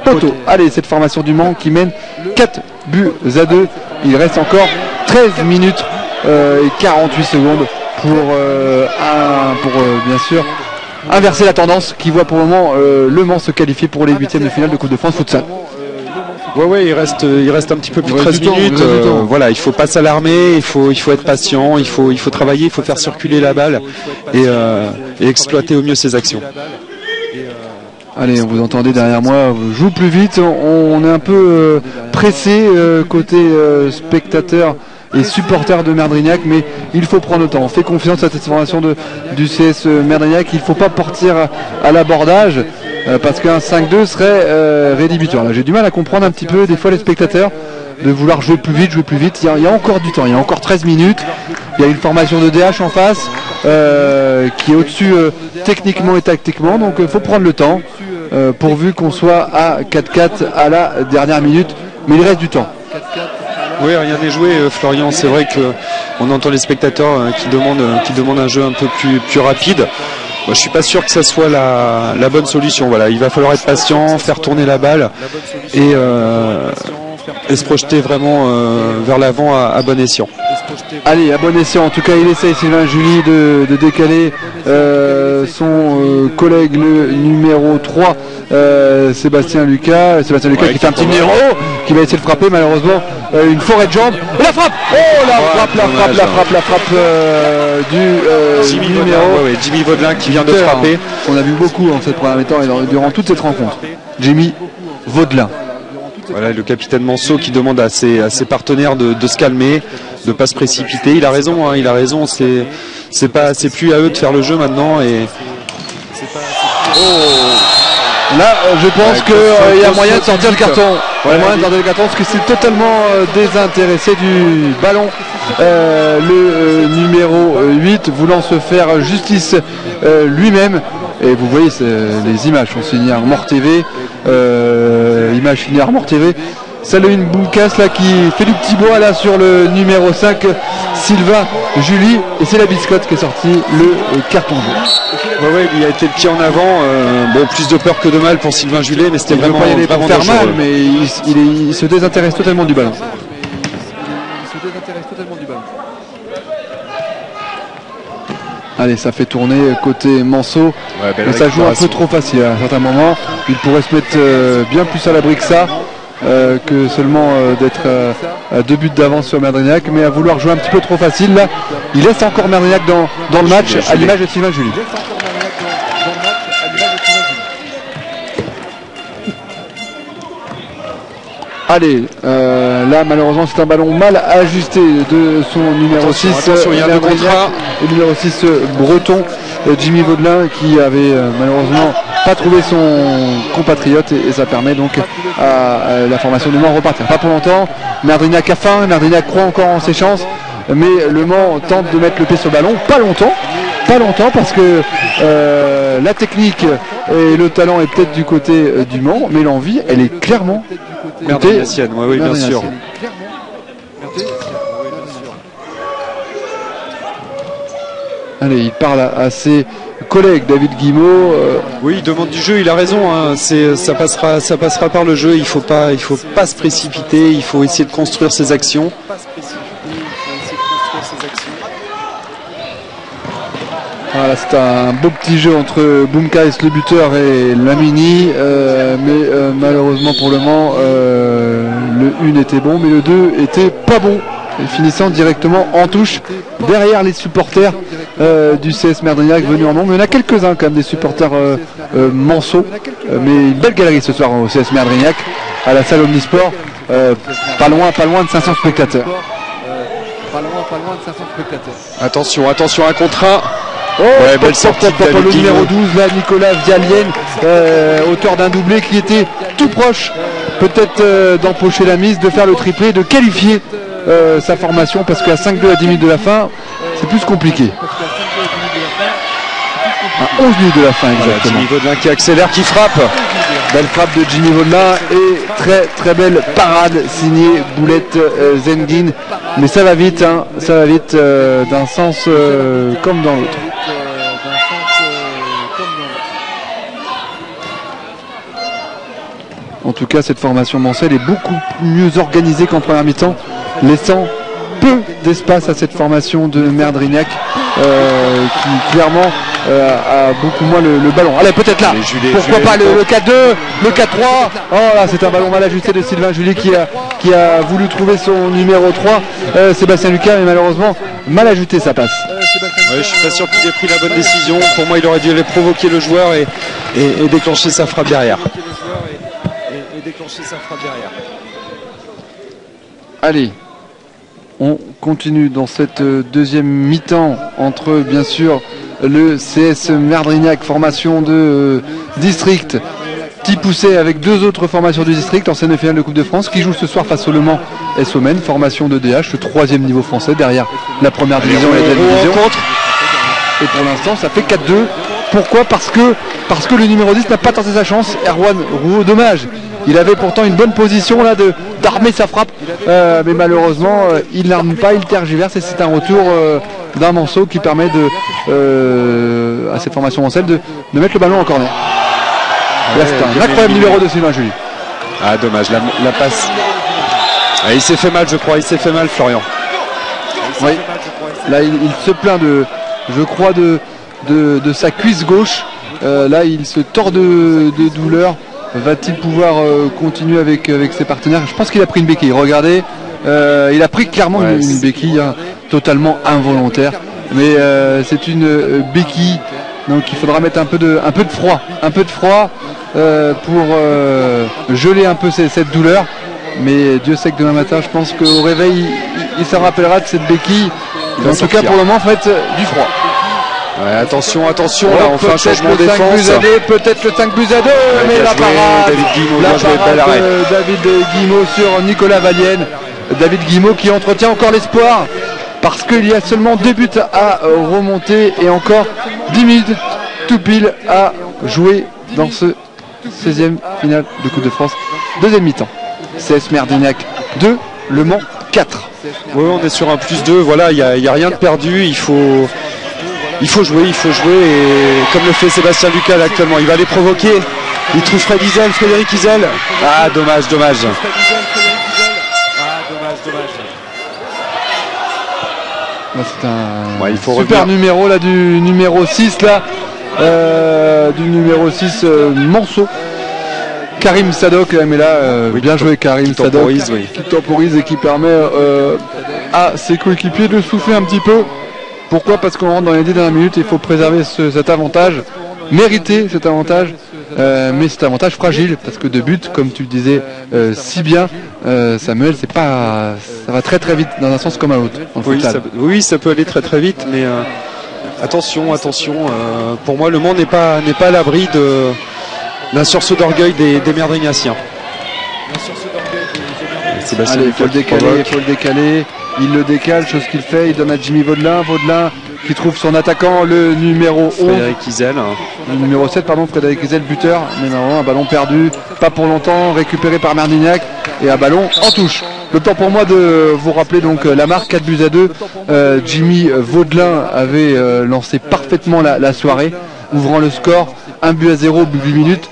poteau. Allez, cette formation du Mans qui mène 4-2. Il reste encore 13 minutes et 48 secondes pour bien sûr inverser la tendance qui voit pour le moment Le Mans se qualifier pour les 8e de finale de Coupe de France Futsal. Ouais, il reste un petit peu plus de 13 minutes. Voilà, il faut pas s'alarmer, il faut être patient, il faut travailler, il faut faire circuler la balle et exploiter au mieux ses actions. Allez, vous entendez derrière moi, joue plus vite, on est un peu pressé côté spectateur et supporter de Merdrignac, mais il faut prendre le temps. On fait confiance à cette formation du CS Merdrignac. Il ne faut pas partir à l'abordage parce qu'un 5-2 serait rédhibitoire. Là, j'ai du mal à comprendre un petit peu des fois les spectateurs de vouloir jouer plus vite. Il y a encore du temps, il y a encore 13 minutes. Il y a une formation de DH en face qui est au-dessus techniquement et tactiquement, donc il faut prendre le temps pourvu qu'on soit à 4-4 à la dernière minute, mais il reste du temps. Oui, rien n'est joué, Florian. C'est vrai qu'on entend les spectateurs qui demandent un jeu un peu plus rapide. Moi, je suis pas sûr que ça soit la bonne solution. Voilà, il va falloir être patient, faire tourner la balle et se projeter vraiment vers l'avant à bon escient. Allez, à bon escient. En tout cas, il essaye, Sylvain Julie, de décaler son collègue, le numéro 3, Sébastien Lucas qui fait un petit numéro, qui va essayer de frapper, malheureusement une forêt de jambes, et la frappe, la frappe du Jimmy Vaudelin qui vient de frapper. On a vu beaucoup en cette première mi-temps et durant toute cette rencontre. Jimmy Vaudelin. Voilà, le capitaine Manceau qui demande à ses partenaires de se calmer, de pas se précipiter. Il a raison, hein, c'est plus à eux de faire le jeu maintenant et là, je pense qu'il y a moyen de sortir le carton. Parce que c'est totalement désintéressé du ballon. Le numéro 8 voulant se faire justice lui-même. Et vous voyez, les images sont signées Armor TV. Images signées Armor TV. Saline Boumkaïs là qui fait du petit bois là sur le numéro 5, Sylvain Julie, et c'est la biscotte qui est sorti le carton jaune. Ouais, il a été le pied en avant. Bon, plus de peur que de mal pour Sylvain Julet, mais c'était vraiment, pas y aller pour faire dangereux. mal, mais il se désintéresse totalement du ballon. Allez, ça fait tourner côté Manceau, mais ça joue un peu trop facile à certains moments. Il pourrait se mettre bien plus à l'abri que ça, que seulement d'être à 2 buts d'avance sur Merdrignac, mais à vouloir jouer un petit peu trop facile là. Il laisse encore Merdrignac dans le match, à l'image de Sylvain Julie. Allez, là malheureusement c'est un ballon mal ajusté de son numéro 6. Attention, il y a un contrat. Le numéro 6 breton, Jimmy Vaudelin, qui avait malheureusement pas trouvé son compatriote, et ça permet donc à la formation du Mans repartir. Pas pour longtemps, Merdrignac a faim, Merdrignac croit encore en ses chances, mais le Mans tente de mettre le pied sur le ballon, pas longtemps parce que la technique et le talent est peut-être du côté du Mans, mais l'envie elle est clairement Merdrignacienne, oui, bien sûr. Allez, il parle à ses collègues, David Guimau. Oui, il demande du jeu, il a raison. Hein. Ça passera par le jeu. Il faut pas se précipiter. Il faut essayer de construire ses actions. Voilà, c'est un beau petit jeu entre Boumkais, le buteur, et Lamini, mais malheureusement pour le Mans, le 1 était bon, mais le 2 était pas bon, finissant directement en touche derrière les supporters du CS Merdrignac venus en nombre. Il y en a quelques-uns quand même, des supporters Manceau, mais une belle galerie ce soir au CS Merdrignac, à la salle Omnisport, pas loin de 500 spectateurs. Attention, un contrat. Oh, ouais, belle sortie de le numéro 12 là, Nicolas Vialienne, auteur d'un doublé qui était tout proche peut-être d'empocher la mise, de faire le triplé, de qualifier sa formation, parce qu'à 5-2 à 10 minutes de la fin c'est plus compliqué. À 11 minutes de la fin exactement. Voilà, Jimmy Vaudelin qui accélère, qui frappe. Belle frappe de Jimmy Vaudelin et très belle parade signée Boulette Zengin, mais ça va vite, hein, d'un sens comme dans l'autre. En tout cas, cette formation mancelle est beaucoup mieux organisée qu'en première mi-temps, laissant peu d'espace à cette formation de Merdrignac, qui clairement a beaucoup moins le ballon. Allez, peut-être là, pourquoi pas le 4-2, le 4-3. Oh là, c'est un ballon mal ajusté de Sylvain Julie qui a voulu trouver son numéro 3, Sébastien Lucas, mais malheureusement mal ajusté sa passe. Ouais, je suis pas sûr qu'il ait pris la bonne décision. Pour moi, il aurait dû aller provoquer le joueur et déclencher sa frappe derrière. Allez, on continue dans cette deuxième mi-temps entre bien sûr le CS Merdrignac, formation de district, petit poussé avec deux autres formations du district en scène de finale de Coupe de France, qui joue ce soir face au Le Mans SOMEN, formation de DH, le 3e niveau français derrière la première division et la deuxième division. Et pour l'instant ça fait 4-2. Pourquoi ? Parce que le numéro 10 n'a pas tenté sa chance, Erwan Rouault, dommage. Il avait pourtant une bonne position là d'armer sa frappe, mais malheureusement il n'arme pas, il tergiverse, et c'est un retour d'un Manceau qui permet à cette formation mancelle de mettre le ballon en corner. Là, c'est un incroyable numéro de Sylvain Julie. Ah dommage, la passe. Ah, il s'est fait mal, je crois, Florian. Oui, là il se plaint je crois de sa cuisse gauche. Là il se tord de douleur. Va-t-il pouvoir continuer avec ses partenaires ? Je pense qu'il a pris une béquille. Regardez, il a pris clairement une béquille, hein, totalement involontaire. Mais c'est une béquille, donc il faudra mettre un peu de froid pour geler un peu cette douleur. Mais Dieu sait que demain matin, je pense qu'au réveil, il se rappellera de cette béquille. En tout cas, pour le moment, en fait, du froid. Ouais, attention, là on fait un changement de défense. Peut-être le 5 buts à 2, mais la parade, David Guimau sur Nicolas Valienne. David Guimau qui entretient encore l'espoir, parce qu'il y a seulement 2 buts à remonter et encore 10 minutes tout pile à jouer dans ce 16e finale de Coupe de France. Deuxième mi-temps. CS Merdrignac 2, Le Mans 4. 4. Oui, on est sur un +2, voilà, il n'y a rien de perdu, il faut jouer, et comme le fait Sébastien Ducal actuellement, il va les provoquer, il trouve Frédéric Isel. Ah, dommage. C'est un il faut super revenir. numéro là, du numéro 6 là, Manceau. Karim Sadok, mais là, bien joué Karim Sadok, qui temporise et qui permet à ses coéquipiers de souffler un petit peu. Pourquoi? Parce qu'on rentre dans les 10 dernières minutes, il faut préserver cet avantage, mériter cet avantage, mais cet avantage fragile, parce que de but, comme tu le disais si bien, Samuel, ça va très très vite dans un sens comme à l'autre. Oui, ça peut aller très très vite, mais attention. Pour moi, Le Mans n'est pas à l'abri d'un sursaut d'orgueil des Merdrignaciens. Allez, il faut le décaler. Il le décale, chose qu'il fait. Il donne à Jimmy Vaudelin. Vaudelin qui trouve son attaquant, le numéro 11. Frédéric Isel. Le numéro 7, pardon, Frédéric Isel, buteur. Mais non, un ballon perdu. Pas pour longtemps. Récupéré par Merdignac. Et un ballon en touche. Le temps pour moi de vous rappeler donc la marque 4-2. Jimmy Vaudelin avait lancé parfaitement la soirée, ouvrant le score 1-0 au bout de 8 minutes.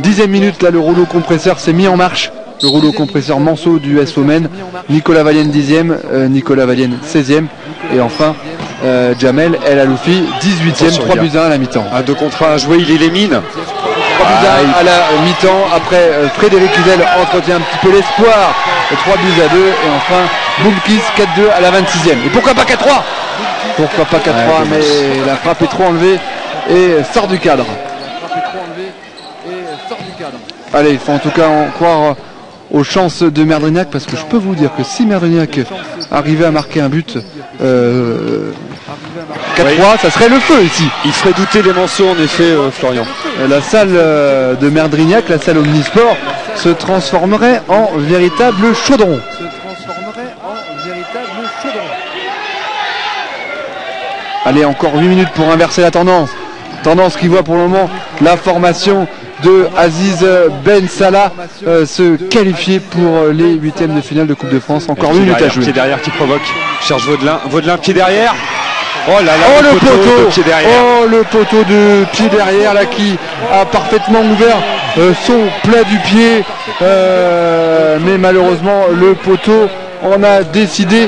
10e minute, là, le rouleau compresseur s'est mis en marche. Le rouleau compresseur Manceau du SO Men, Nicolas Valienne 10e, Nicolas Valienne 16e, et enfin Jamel El Aloufi 18e, 3-1 à la mi-temps. 2 contre 1 à jouer, il élimine. 3-1 à la mi-temps, après Frédéric Isel entretient un petit peu l'espoir, 3-2, et enfin Boumkis 4-2 à la 26e. Et pourquoi pas 4-3? Pourquoi pas 4-3, mais la frappe est trop enlevée et sort du cadre. Allez, il faut en tout cas en croire aux chances de Merdrignac, parce que je peux vous dire que si Merdrignac arrivait à marquer un but 4-3, ça serait le feu ici. Il ferait douter les Manceaux en effet, Florian. La salle de Merdrignac, la salle Omnisport, se transformerait en véritable chaudron. Allez, encore 8 minutes pour inverser la tendance. Tendance qui voit pour le moment la formation de Aziz Ben Salah se qualifier pour les 8e de finale de Coupe de France. Encore 8 minutes à jouer. Pied derrière qui provoque. Cherche Vaudelin, pied derrière. Oh là là, le poteau de pied derrière. Oh, le poteau de pied derrière là, qui a parfaitement ouvert son plat du pied. Mais malheureusement, le poteau en a décidé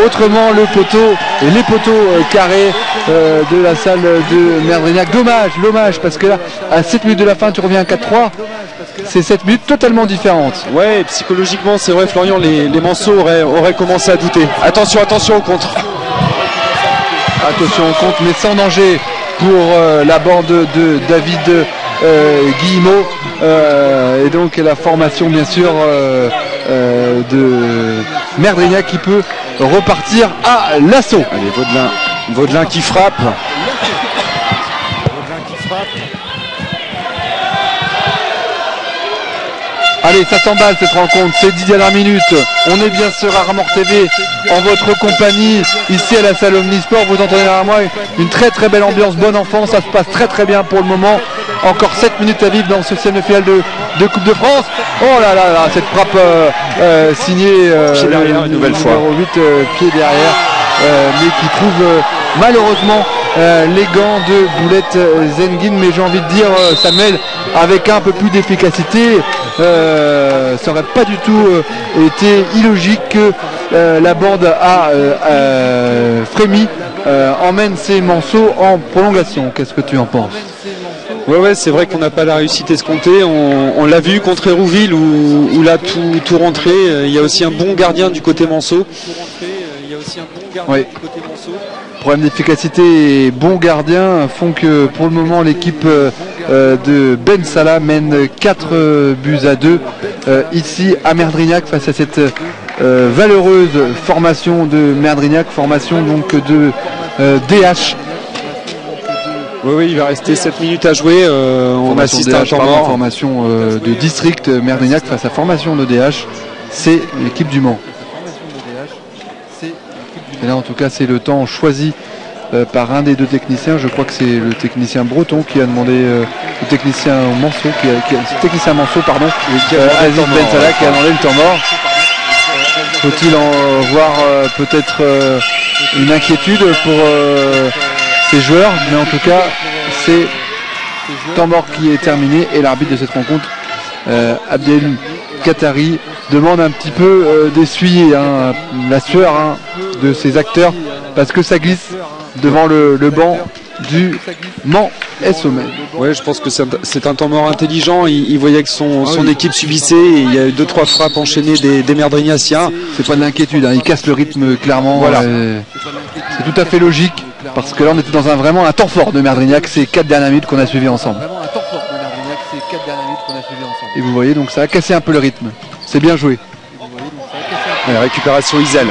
autrement, le poteau et les poteaux carrés de la salle de Merdrignac. Dommage, parce que là, à 7 minutes de la fin, tu reviens à 4-3. C'est 7 minutes totalement différentes. Ouais, psychologiquement, c'est vrai, Florian, les Manceaux auraient commencé à douter. Attention au contre. Attention au contre, mais sans danger pour la bande de David Guillemot. Et donc la formation, bien sûr, de Merdrignac qui peut repartir à l'assaut. Allez, Vaudelin qui frappe. Allez, ça s'emballe cette rencontre, c'est 10 dernières minutes. On est bien sûr à Armor TV en votre compagnie, ici à la salle Omnisport. Vous entendez derrière moi une très très belle ambiance, bon enfant, ça se passe très très bien pour le moment. Encore 7 minutes à vivre dans ce 6e de finale de Coupe de France. Oh là là là, cette frappe signée pied derrière une nouvelle fois. Numéro 8, pied derrière, mais qui trouve malheureusement les gants de Boulette Zengin. Mais j'ai envie de dire, Samuel, avec un peu plus d'efficacité, ça n'aurait pas du tout été illogique que la bande à Frémy emmène ses Manceaux en prolongation. Qu'est-ce que tu en penses? Ouais, c'est vrai qu'on n'a pas la réussite escomptée. On l'a vu contre Hérouville où là tout rentré. Il y a aussi un bon gardien du côté Manceau. Oui. Problème d'efficacité et bon gardien font que pour le moment l'équipe de Ben Salah mène 4-2 ici à Merdrignac face à cette valeureuse formation de Merdrignac, formation donc de DH. Oui, il va rester 7 minutes à jouer. On assiste à un temps mort. Formation de district Merdrignac face à formation de DH. C'est l'équipe du Mans. Et là en tout cas c'est le temps choisi par un des deux techniciens. Je crois que c'est le technicien breton qui a demandé, le technicien Manceau, Aziz Ben Salah qui a demandé le temps mort. Faut-il en voir peut-être une inquiétude pour ces joueurs, mais en tout cas c'est temps mort qui est terminé et l'arbitre de cette rencontre, Abdel Katari, demande un petit peu d'essuyer la sueur de ses acteurs parce que ça glisse devant le banc du Mans SOMEN. Ouais, je pense que c'est un temps mort intelligent. Il voyait que son équipe subissait et il y a eu 2-3 frappes enchaînées des Merdrignaciens. C'est pas de l'inquiétude, il casse le rythme clairement. Voilà. C'est tout à fait logique parce que là on était dans vraiment un temps fort de Merdrignac, ces 4 dernières minutes qu'on a suivi ensemble. Et vous voyez, donc ça a cassé un peu le rythme. C'est bien joué. La récupération Isel.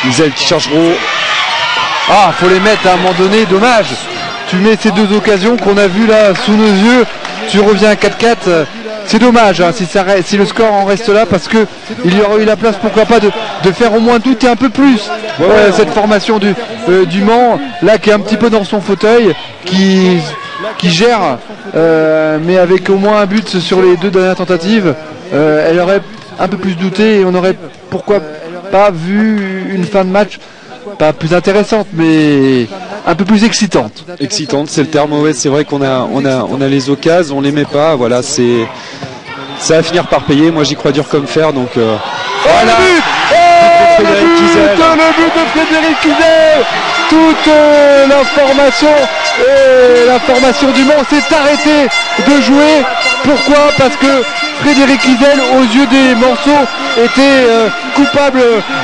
Isel qui cherche Gros. Ah, faut les mettre à un moment donné, dommage. Tu mets ces 2 occasions qu'on a vues là sous nos yeux, tu reviens à 4-4. C'est dommage si le score en reste là parce que il y aurait eu la place, pourquoi pas, de faire au moins douter un peu plus cette formation du Mans, là qui est un petit peu dans son fauteuil, qui gère, mais avec au moins un but sur les 2 dernières tentatives. Elle aurait un peu plus douté et on aurait pourquoi pas vu une fin de match pas plus intéressante mais un peu plus excitante. Excitante, c'est le terme. Ouais, c'est vrai qu'on a les occasions, on les met pas. Voilà, ça va finir par payer. Moi, j'y crois dur comme fer. Donc voilà. Le but de Frédéric Kizel. Toute la formation du Mans s'est arrêtée de jouer. Pourquoi? Parce que Frédéric Kizel, aux yeux des Manceaux, était coupable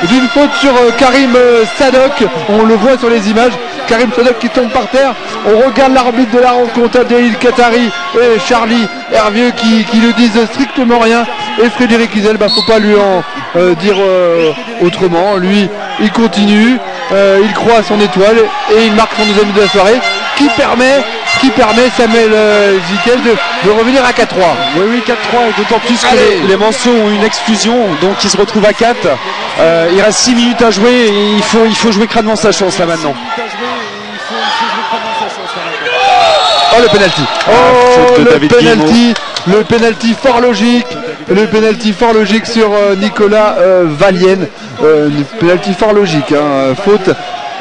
d'une faute sur Karim Sadok. On le voit sur les images. Karim Sadok qui tombe par terre. On regarde l'arbitre de la rencontre, Abdel Katari et Charlie Hervieux qui ne disent strictement rien. Et Frédéric Kizel, faut pas lui en dire autrement. Lui, il continue, il croit à son étoile et il marque son deuxième but de la soirée qui permet Samuel Jiquel de revenir à 4-3. Oui, 4-3, et d'autant plus que les Manceaux ont une exclusion, donc ils se retrouvent à 4. Il reste 6 minutes à jouer et il faut jouer crânement sa chance là maintenant. Oh, le penalty. Le penalty fort logique. Le penalty fort logique sur Nicolas Valienne. Penalty fort logique. Faute.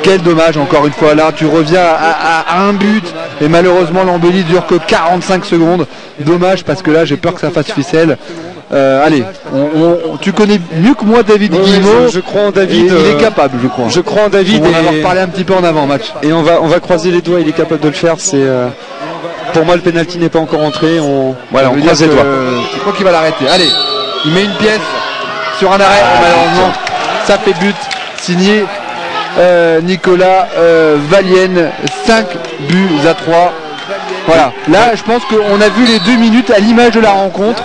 Quel dommage, encore une fois. Là, tu reviens à un but. Et malheureusement, l'embellie dure que 45 secondes. Dommage parce que là, j'ai peur que ça fasse ficelle. Allez, tu connais mieux que moi David Guillemot. Je crois en David. Il est capable, je crois. Je crois en David. On va en avoir parlé un petit peu en avant-match. Et on va croiser les doigts. Il est capable de le faire. Pour moi, le penalty n'est pas encore entré. On croise les doigts. Je crois qu'il va l'arrêter. Allez, il met une pièce sur un arrêt. Malheureusement, ça fait but. Signé Nicolas Valienne. 5 buts à 3. Voilà. Là, je pense qu'on a vu les 2 minutes à l'image de la rencontre.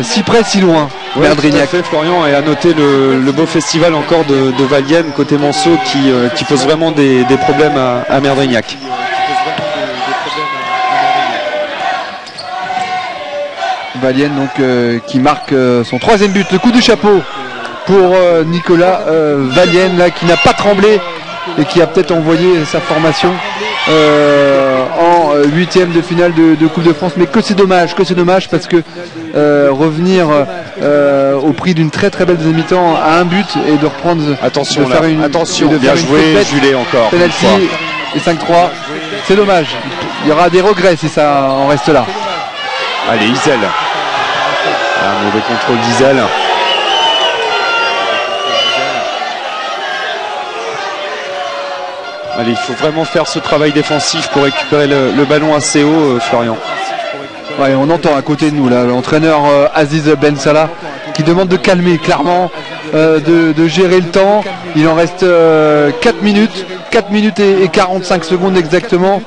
Si près, si loin. Merdrignac. Florian, et à noter le beau festival encore de Valienne côté Manceaux qui pose vraiment des problèmes à Merdrignac. Valienne donc qui marque son 3e but. Le coup du chapeau pour Nicolas Valienne là, qui n'a pas tremblé et qui a peut-être envoyé sa formation en 8e de finale de Coupe de France, mais que c'est dommage parce que revenir au prix d'une très très belle deuxième mi-temps à un but et de reprendre attention de faire une, attention de bien faire joué Julet encore penalty et 5-3, c'est dommage, il y aura des regrets si ça en reste là. Allez, Isel, un mauvais contrôle d'Isel. Allez, il faut vraiment faire ce travail défensif pour récupérer le ballon assez haut, Florian. Ouais, on entend à côté de nous là l'entraîneur Aziz Ben Salah qui demande de calmer clairement, de gérer le temps. Il en reste 4 minutes et 45 secondes exactement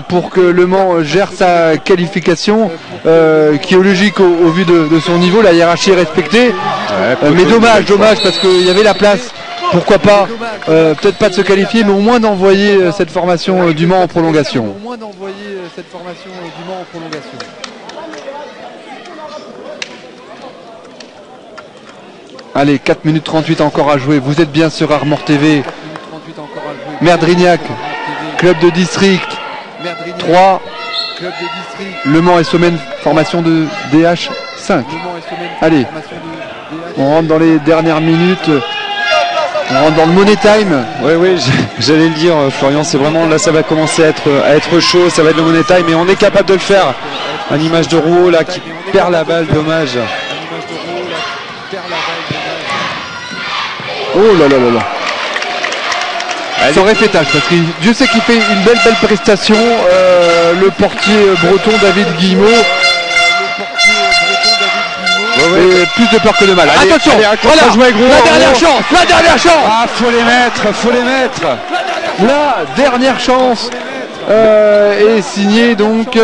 pour que Le Mans gère sa qualification qui est logique au vu de son niveau. La hiérarchie est respectée, mais dommage parce qu'il y avait la place. Pourquoi pas, peut-être pas de se qualifier, mais au moins d'envoyer cette formation du Mans en prolongation. Allez, 4 minutes 38 encore à jouer. Vous êtes bien sur Armor TV. Merdrignac, club de district 3. Le Mans SOMEN, formation de DH 5. Allez, On rentre dans les dernières minutes. On rentre dans le money time. Oui, j'allais le dire, Florian, c'est vraiment là, ça va commencer à être chaud, ça va être le money time, et on est capable de le faire. À l'image de Rouault là qui perd la balle, dommage. Oh là là là là. Ça aurait fait tâche parce que Dieu sait qu'il fait une belle prestation. Le portier breton David Guillemot. Et plus de peur que de mal. Allez, attention, voilà, la dernière chance, la dernière chance. Ah, faut les mettre. La dernière chance est signée donc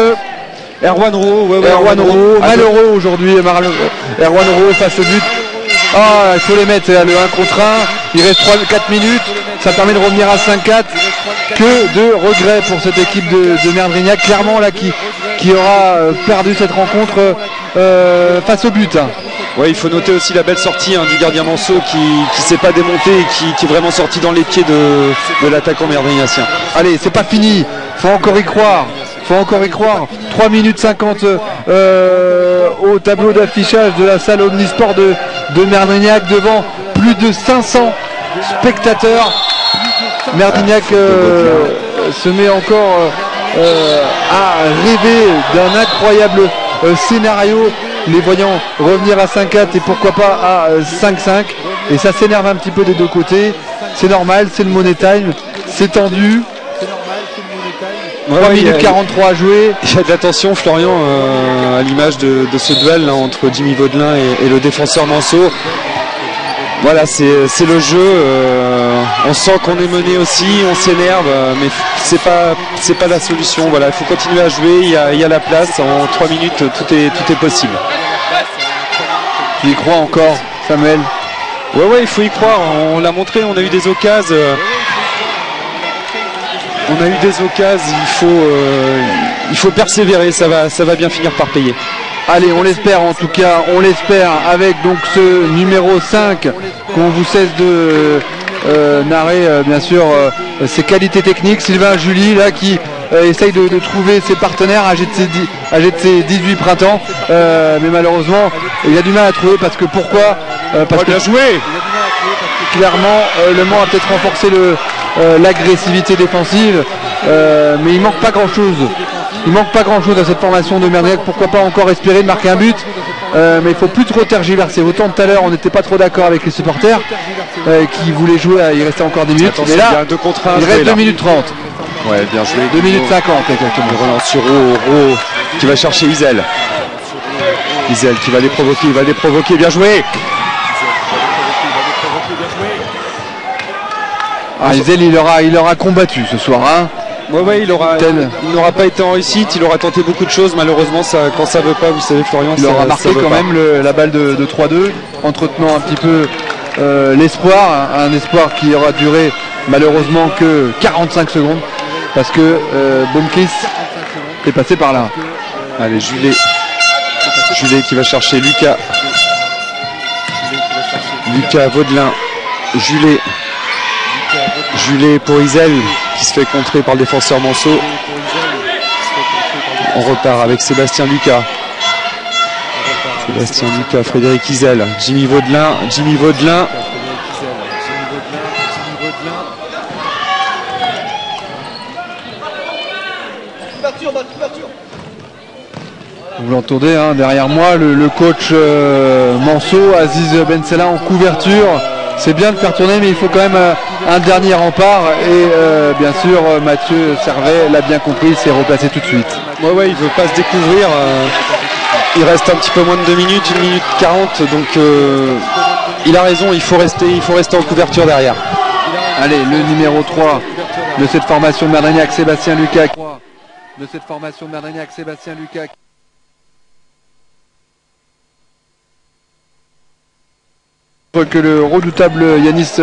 Erwan Rouault. Erwan Rouault, malheureux aujourd'hui. Erwan Rouault face au but. Ah, il faut les mettre, le 1 contre 1. Il reste 4 minutes. Ça permet de revenir à 5-4. Que de regrets pour cette équipe de Merdrignac, clairement là qui aura perdu cette rencontre face au but. Ouais, il faut noter aussi la belle sortie du gardien Manceau qui s'est pas démonté et qui est vraiment sorti dans les pieds de l'attaquant merdrignacien. Allez, c'est pas fini, faut encore y croire. 3 minutes 50 au tableau d'affichage de la salle Omnisport de Merdrignac devant plus de 500 spectateurs. Merdrignac se met encore à rêver d'un incroyable scénario, les voyant revenir à 5-4 et pourquoi pas à 5-5, et ça s'énerve un petit peu des deux côtés. C'est normal, c'est le money time, c'est tendu. 3 minutes 43 à jouer. Il y a de l'attention, Florian, à l'image de ce duel là, entre Jimmy Vaudelin et le défenseur Manceau. Voilà, c'est le jeu. On sent qu'on est mené aussi, on s'énerve, mais c'est pas la solution. Voilà, il faut continuer à jouer. Il y a la place. En 3 minutes, tout est possible. Tu y crois encore, Samuel? Ouais, il faut y croire. On l'a montré. On a eu des occasions. Il faut persévérer. Ça va bien finir par payer. Allez, on l'espère en tout cas, avec donc ce numéro 5 qu'on vous cesse de narrer bien sûr ses qualités techniques. Sylvain Julie là qui essaye de trouver ses partenaires âgés de ses 18 printemps, mais malheureusement il a du mal à trouver parce que Bien joué. Clairement Le Mans a peut-être renforcé l'agressivité défensive, mais il manque pas grand chose. Il manque pas grand chose à cette formation de Merdrignac. Pourquoi pas encore espérer de marquer un but, mais il faut plus trop tergiverser. Autant tout à l'heure on n'était pas trop d'accord avec les supporters qui voulaient jouer, il restait encore 10 minutes. Attention, mais là il reste 2 minutes 30. Ouais, bien joué. 2 minutes 50 exactement. Il relance sur Rouault qui va chercher Isel. Isel qui va les provoquer, bien joué. Isel il aura combattu ce soir, hein. Ouais, il n'aura pas été en réussite, il aura tenté beaucoup de choses, malheureusement quand ça veut pas, vous savez Florian, il aura marqué quand même la balle de 3-2, entretenant un petit peu l'espoir, un espoir qui aura duré malheureusement que 45 secondes, parce que Blomqvist est passé par là. Allez, Julet qui va chercher Lucas Vaudelin, Julet pour Isel qui se fait contrer par le défenseur Manceau. On repart avec Sébastien Lucas, Frédéric Isel, Jimmy Vaudelin. Vous l'entendez hein, derrière moi, le coach Manceau, Aziz Bensela en couverture. C'est bien de faire tourner, mais il faut quand même un dernier rempart. Et bien sûr, Mathieu Servet l'a bien compris, s'est replacé tout de suite. Ouais, il veut pas se découvrir. Il reste un petit peu moins de 2 minutes, 1 minute 40. Donc il a raison, il faut rester en couverture derrière. Allez, le numéro 3 de cette formation de Merdrignac, Sébastien Lucas. Que le redoutable Yonis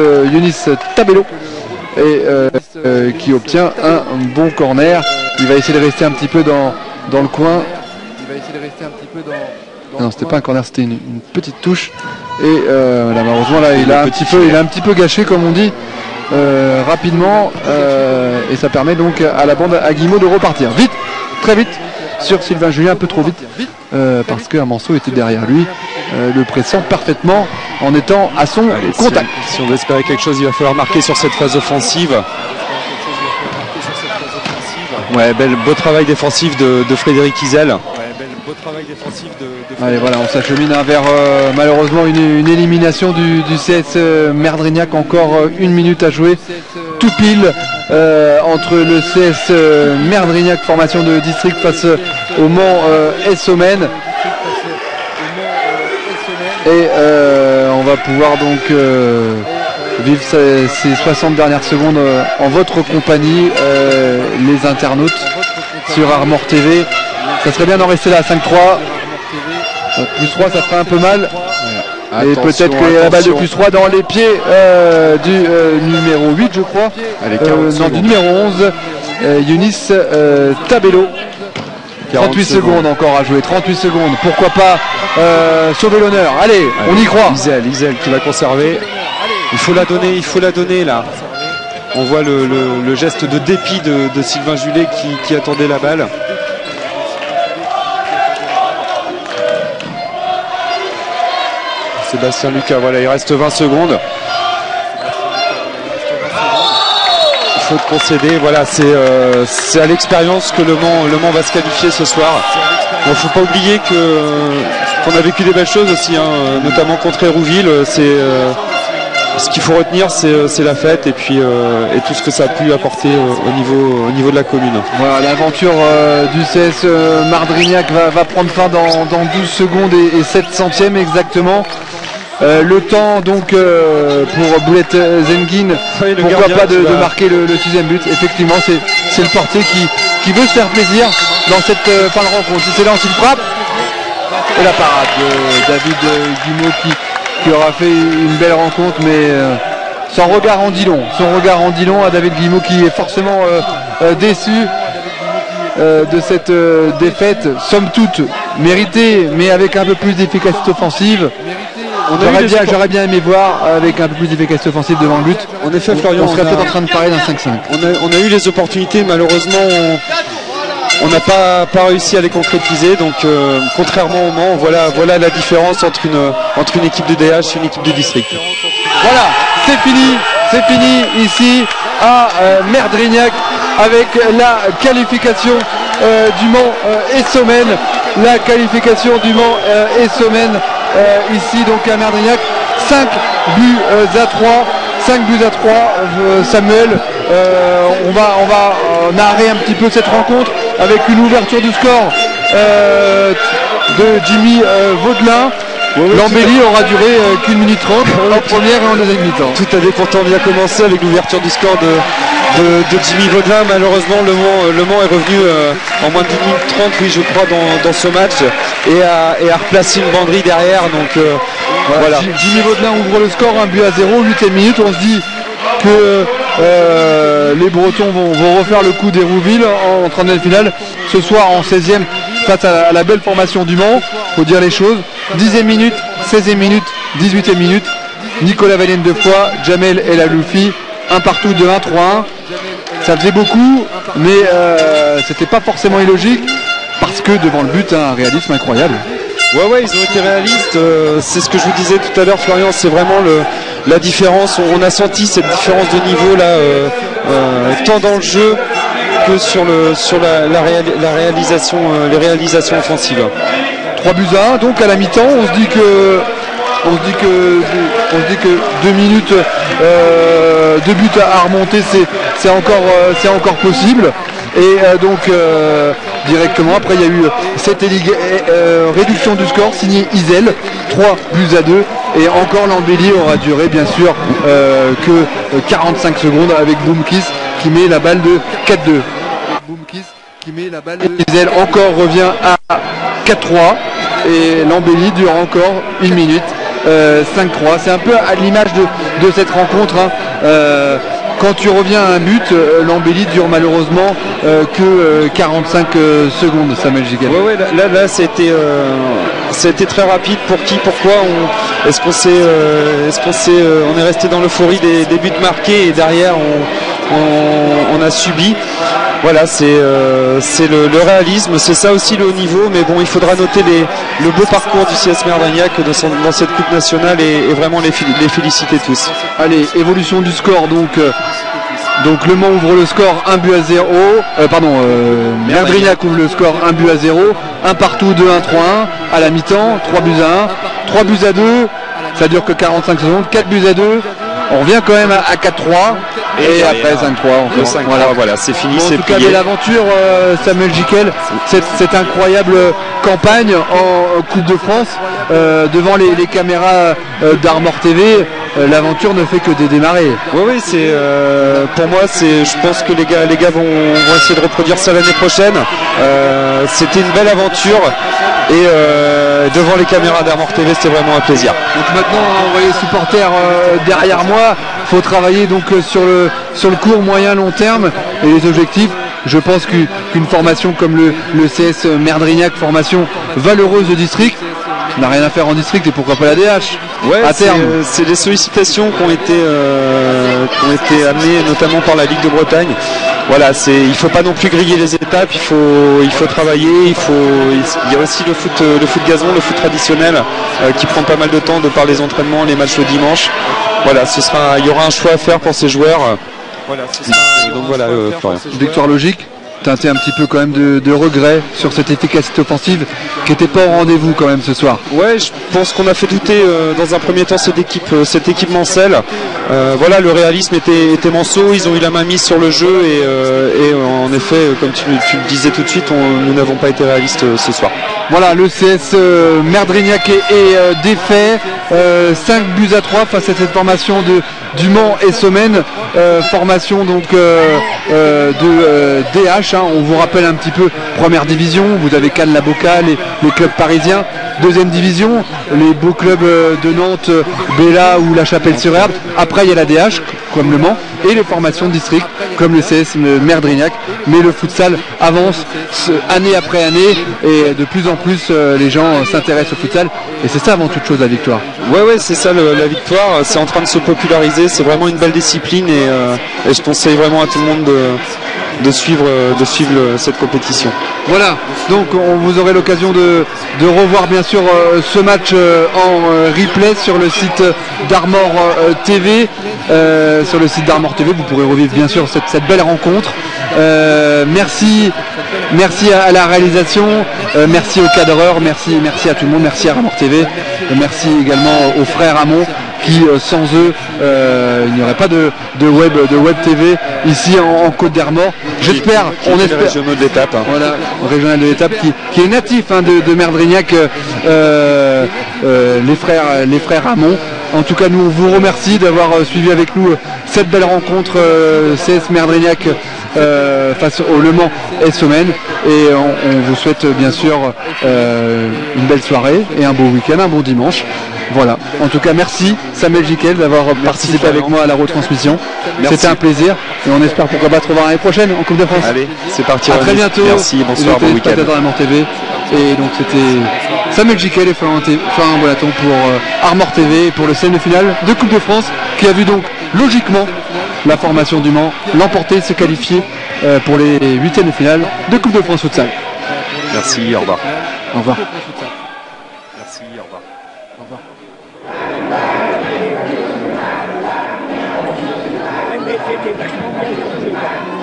Tabello qui obtient un bon corner. Il va essayer de rester un petit peu dans le coin. Non, c'était pas un corner, c'était une petite touche. Et là, malheureusement là il a un petit peu gâché comme on dit rapidement, et ça permet donc à la bande à Guillemot de repartir vite, très vite sur Sylvain Julien, un peu trop vite parce que Manceau était derrière lui, le pressant parfaitement en étant à son contact. Si on veut espérer quelque chose, il va falloir marquer sur cette phase offensive. Ouais, beau travail défensif de Frédéric Isel. Beau travail défensif de Allez, voilà, on s'achemine vers malheureusement une élimination du CS Merdrignac. Encore 1 minute à jouer, tout pile entre le CS Merdrignac, formation de district, face au Mans Essomen. Et on va pouvoir donc vivre ces 60 dernières secondes en votre compagnie, les internautes, sur Armor TV. Ça serait bien d'en rester là à 5-3. Plus 3, ça ferait un peu mal. Ouais. Et peut-être que la balle de plus 3 dans les pieds du numéro 8, je crois. Non, du numéro 11, Younis Tabello. 38 secondes encore à jouer, 38 secondes. Pourquoi pas sauver l'honneur. Allez, on y croit. Isel qui va conserver. Il faut la donner là. On voit le geste de dépit de Sylvain Julet qui attendait la balle. Sébastien Lucas, voilà, il reste 20 secondes. Faute concédée, voilà, c'est à l'expérience que le Mans va se qualifier ce soir. Il ne faut pas oublier qu'on a vécu des belles choses aussi, hein, notamment contre Hérouville. Ce qu'il faut retenir, c'est la fête et puis et tout ce que ça a pu apporter au niveau de la commune. Voilà, l'aventure du CS Merdrignac va prendre fin dans 12 secondes et 7 centièmes exactement. Le temps donc pour Boulette Zengin, oui, pourquoi pas de marquer le 6e but. Effectivement, c'est le portier qui veut se faire plaisir dans cette fin de rencontre. Il s'élance, il frappe, et la parade de David Guimau qui aura fait une belle rencontre, mais son regard en dit long à David Guimau, qui est forcément déçu de cette défaite, somme toute méritée, mais avec un peu plus d'efficacité offensive. J'aurais bien aimé voir avec un peu plus d'efficacité offensive devant le but. En effet, Florian, on serait peut-être en train de parler d'un 5-5. On a eu les opportunités, malheureusement on n'a pas réussi à les concrétiser. Donc contrairement au Mans, voilà la différence entre une équipe de DH et une équipe de district. Voilà, c'est fini ici à Merdrignac avec la qualification du Mans Essomen. La qualification du Mans Essomen ici donc à Merdrignac. 5 buts à 3. 5 buts à 3. Samuel, on va narrer un petit peu cette rencontre avec une ouverture du score de Jimmy Vaudelin. L'embellie aura duré qu'1 minute 30 en première et en deuxième mi-temps. Tout avait pourtant bien commencé avec l'ouverture du score de Jimmy Vaudelin. Malheureusement, le Mans est revenu en moins de 1 minute 30, oui, je crois, dans ce match, et a replacé une banderie derrière. Donc voilà. Jimmy Vaudelin ouvre le score, 1 but à 0, 8e minute. On se dit que les Bretons vont refaire le coup d'Hérouville en 32e finale ce soir en 16e face à la belle formation du Mans. Faut dire les choses. 10e minute, 16e minute, 18e minute. Nicolas Vallienne 2 fois, Jamel El Aloufi, un partout de 1-3-1. Ça faisait beaucoup, mais c'était pas forcément illogique parce que devant le but, un réalisme incroyable. Ouais, ils ont été réalistes. C'est ce que je vous disais tout à l'heure, Florian. C'est vraiment la différence. On a senti cette différence de niveau là, tant dans le jeu que sur la réalisation, les réalisations offensives. 3 buts à 1, donc à la mi-temps, on se dit que 2 minutes, 2 buts à remonter, c'est encore possible. Et donc directement après il y a eu cette réduction du score signée Isel, 3 buts à 2, et encore l'embellie aura duré bien sûr que 45 secondes avec Boomkiss qui met la balle de 4-2. Isel encore revient à 4-3 et l'embellie dure encore 1 minute. 5-3, c'est un peu à l'image de cette rencontre, hein. Quand tu reviens à un but, l'embellie dure malheureusement que 45 secondes, Samuel Giguel. Ouais, là c'était très rapide. Pour qui, pourquoi on est resté dans l'euphorie des buts marqués et derrière on a subi. voilà, c'est le réalisme, c'est ça aussi le haut niveau, mais bon, il faudra noter le beau parcours du CS Merdrignac dans cette Coupe nationale et vraiment les féliciter tous. Allez, évolution du score donc Le Mans ouvre le score 1-0, Merdrignac ouvre le score 1-0, 1 partout, 2-1, 3-1 à la mi-temps, 3-1, 3-2, ça dure que 45 secondes, 4-2, on revient quand même à 4-3 et après 5-3. Voilà, c'est fini, bon, c'est plié. En tout cas, l'aventure, Samuel Gicquel, cette incroyable campagne en Coupe de France devant les caméras d'Armor TV. L'aventure ne fait que démarrer. Oui, c'est pour moi, je pense que les gars vont essayer de reproduire ça l'année prochaine. C'était une belle aventure et devant les caméras d'Armor TV, c'était vraiment un plaisir. Donc maintenant, on voit les supporters derrière moi. Il faut travailler donc sur le court, moyen, long terme et les objectifs. Je pense qu'une formation comme le CS Merdrignac, formation valeureuse de district, n'a rien à faire en district et pourquoi pas la DH à terme. C'est des sollicitations qui ont été amenées notamment par la Ligue de Bretagne. Voilà, il ne faut pas non plus griller les étapes, il faut travailler, il y a aussi le foot gazon, le foot traditionnel qui prend pas mal de temps de par les entraînements, les matchs le dimanche. Voilà, il y aura un choix à faire pour ces joueurs. Voilà, Florian. Victoire logique, teinté un petit peu quand même de regret sur cette efficacité offensive qui n'était pas au rendez-vous quand même ce soir. Ouais, je pense qu'on a fait douter dans un premier temps cette équipe Mancel. Voilà, le réalisme était Manceau, ils ont eu la main mise sur le jeu et en effet, comme tu le disais tout de suite, nous n'avons pas été réalistes ce soir. Voilà, le CS Merdrignac est défait, 5-3 face à cette formation du Mans et Semaine, formation donc de DH, hein. On vous rappelle un petit peu, première division, vous avez Cannes, la Bocale, les clubs parisiens. Deuxième division, les beaux clubs de Nantes, Bella ou la Chapelle-sur-Herbe. Après il y a la DH comme le Mans et les formations de district comme le CS Merdrignac. Mais le futsal avance année après année et de plus en plus les gens s'intéressent au futsal et c'est ça avant toute chose la victoire. Ouais, c'est ça la victoire, c'est en train de se populariser, c'est vraiment une belle discipline et je conseille vraiment à tout le monde de suivre cette compétition. Voilà, donc vous aurez l'occasion de revoir bien sûr ce match en replay sur le site d'Armor TV. Sur le site d'Armor TV, vous pourrez revivre bien sûr cette belle rencontre. Merci à la réalisation, merci aux cadreurs, merci à tout le monde, merci à Armor TV, et merci également aux frères Hamon qui sans eux il n'y aurait pas de web TV ici en Côte d'Armor. J'espère, on espère. Régionaux de l'étape. Hein. Voilà, régional de l'étape qui est natif de Merdrignac, les frères Hamon. En tout cas, nous vous remercie d'avoir suivi avec nous cette belle rencontre CS Merdrignac face au Le Mans et Semaine. Et on vous souhaite bien sûr une belle soirée et un beau week-end, un bon dimanche. Voilà, en tout cas merci Samuel Gicquel d'avoir participé avec moi à la retransmission. C'était un plaisir et on espère pourquoi pas te revoir l'année prochaine en Coupe de France. Allez, c'est parti. À très bientôt. Merci, bonsoir, bon week-end. Armor TV. Et donc c'était Samuel Gicquel et Florent Bolaton pour Armor TV et pour le scène de finale de Coupe de France qui a vu donc logiquement la formation du Mans l'emporter, se qualifier pour les huitièmes de finale de Coupe de France Futsal. Merci, au revoir. Au revoir. Merci, au revoir. Au revoir. C'était vachement bien.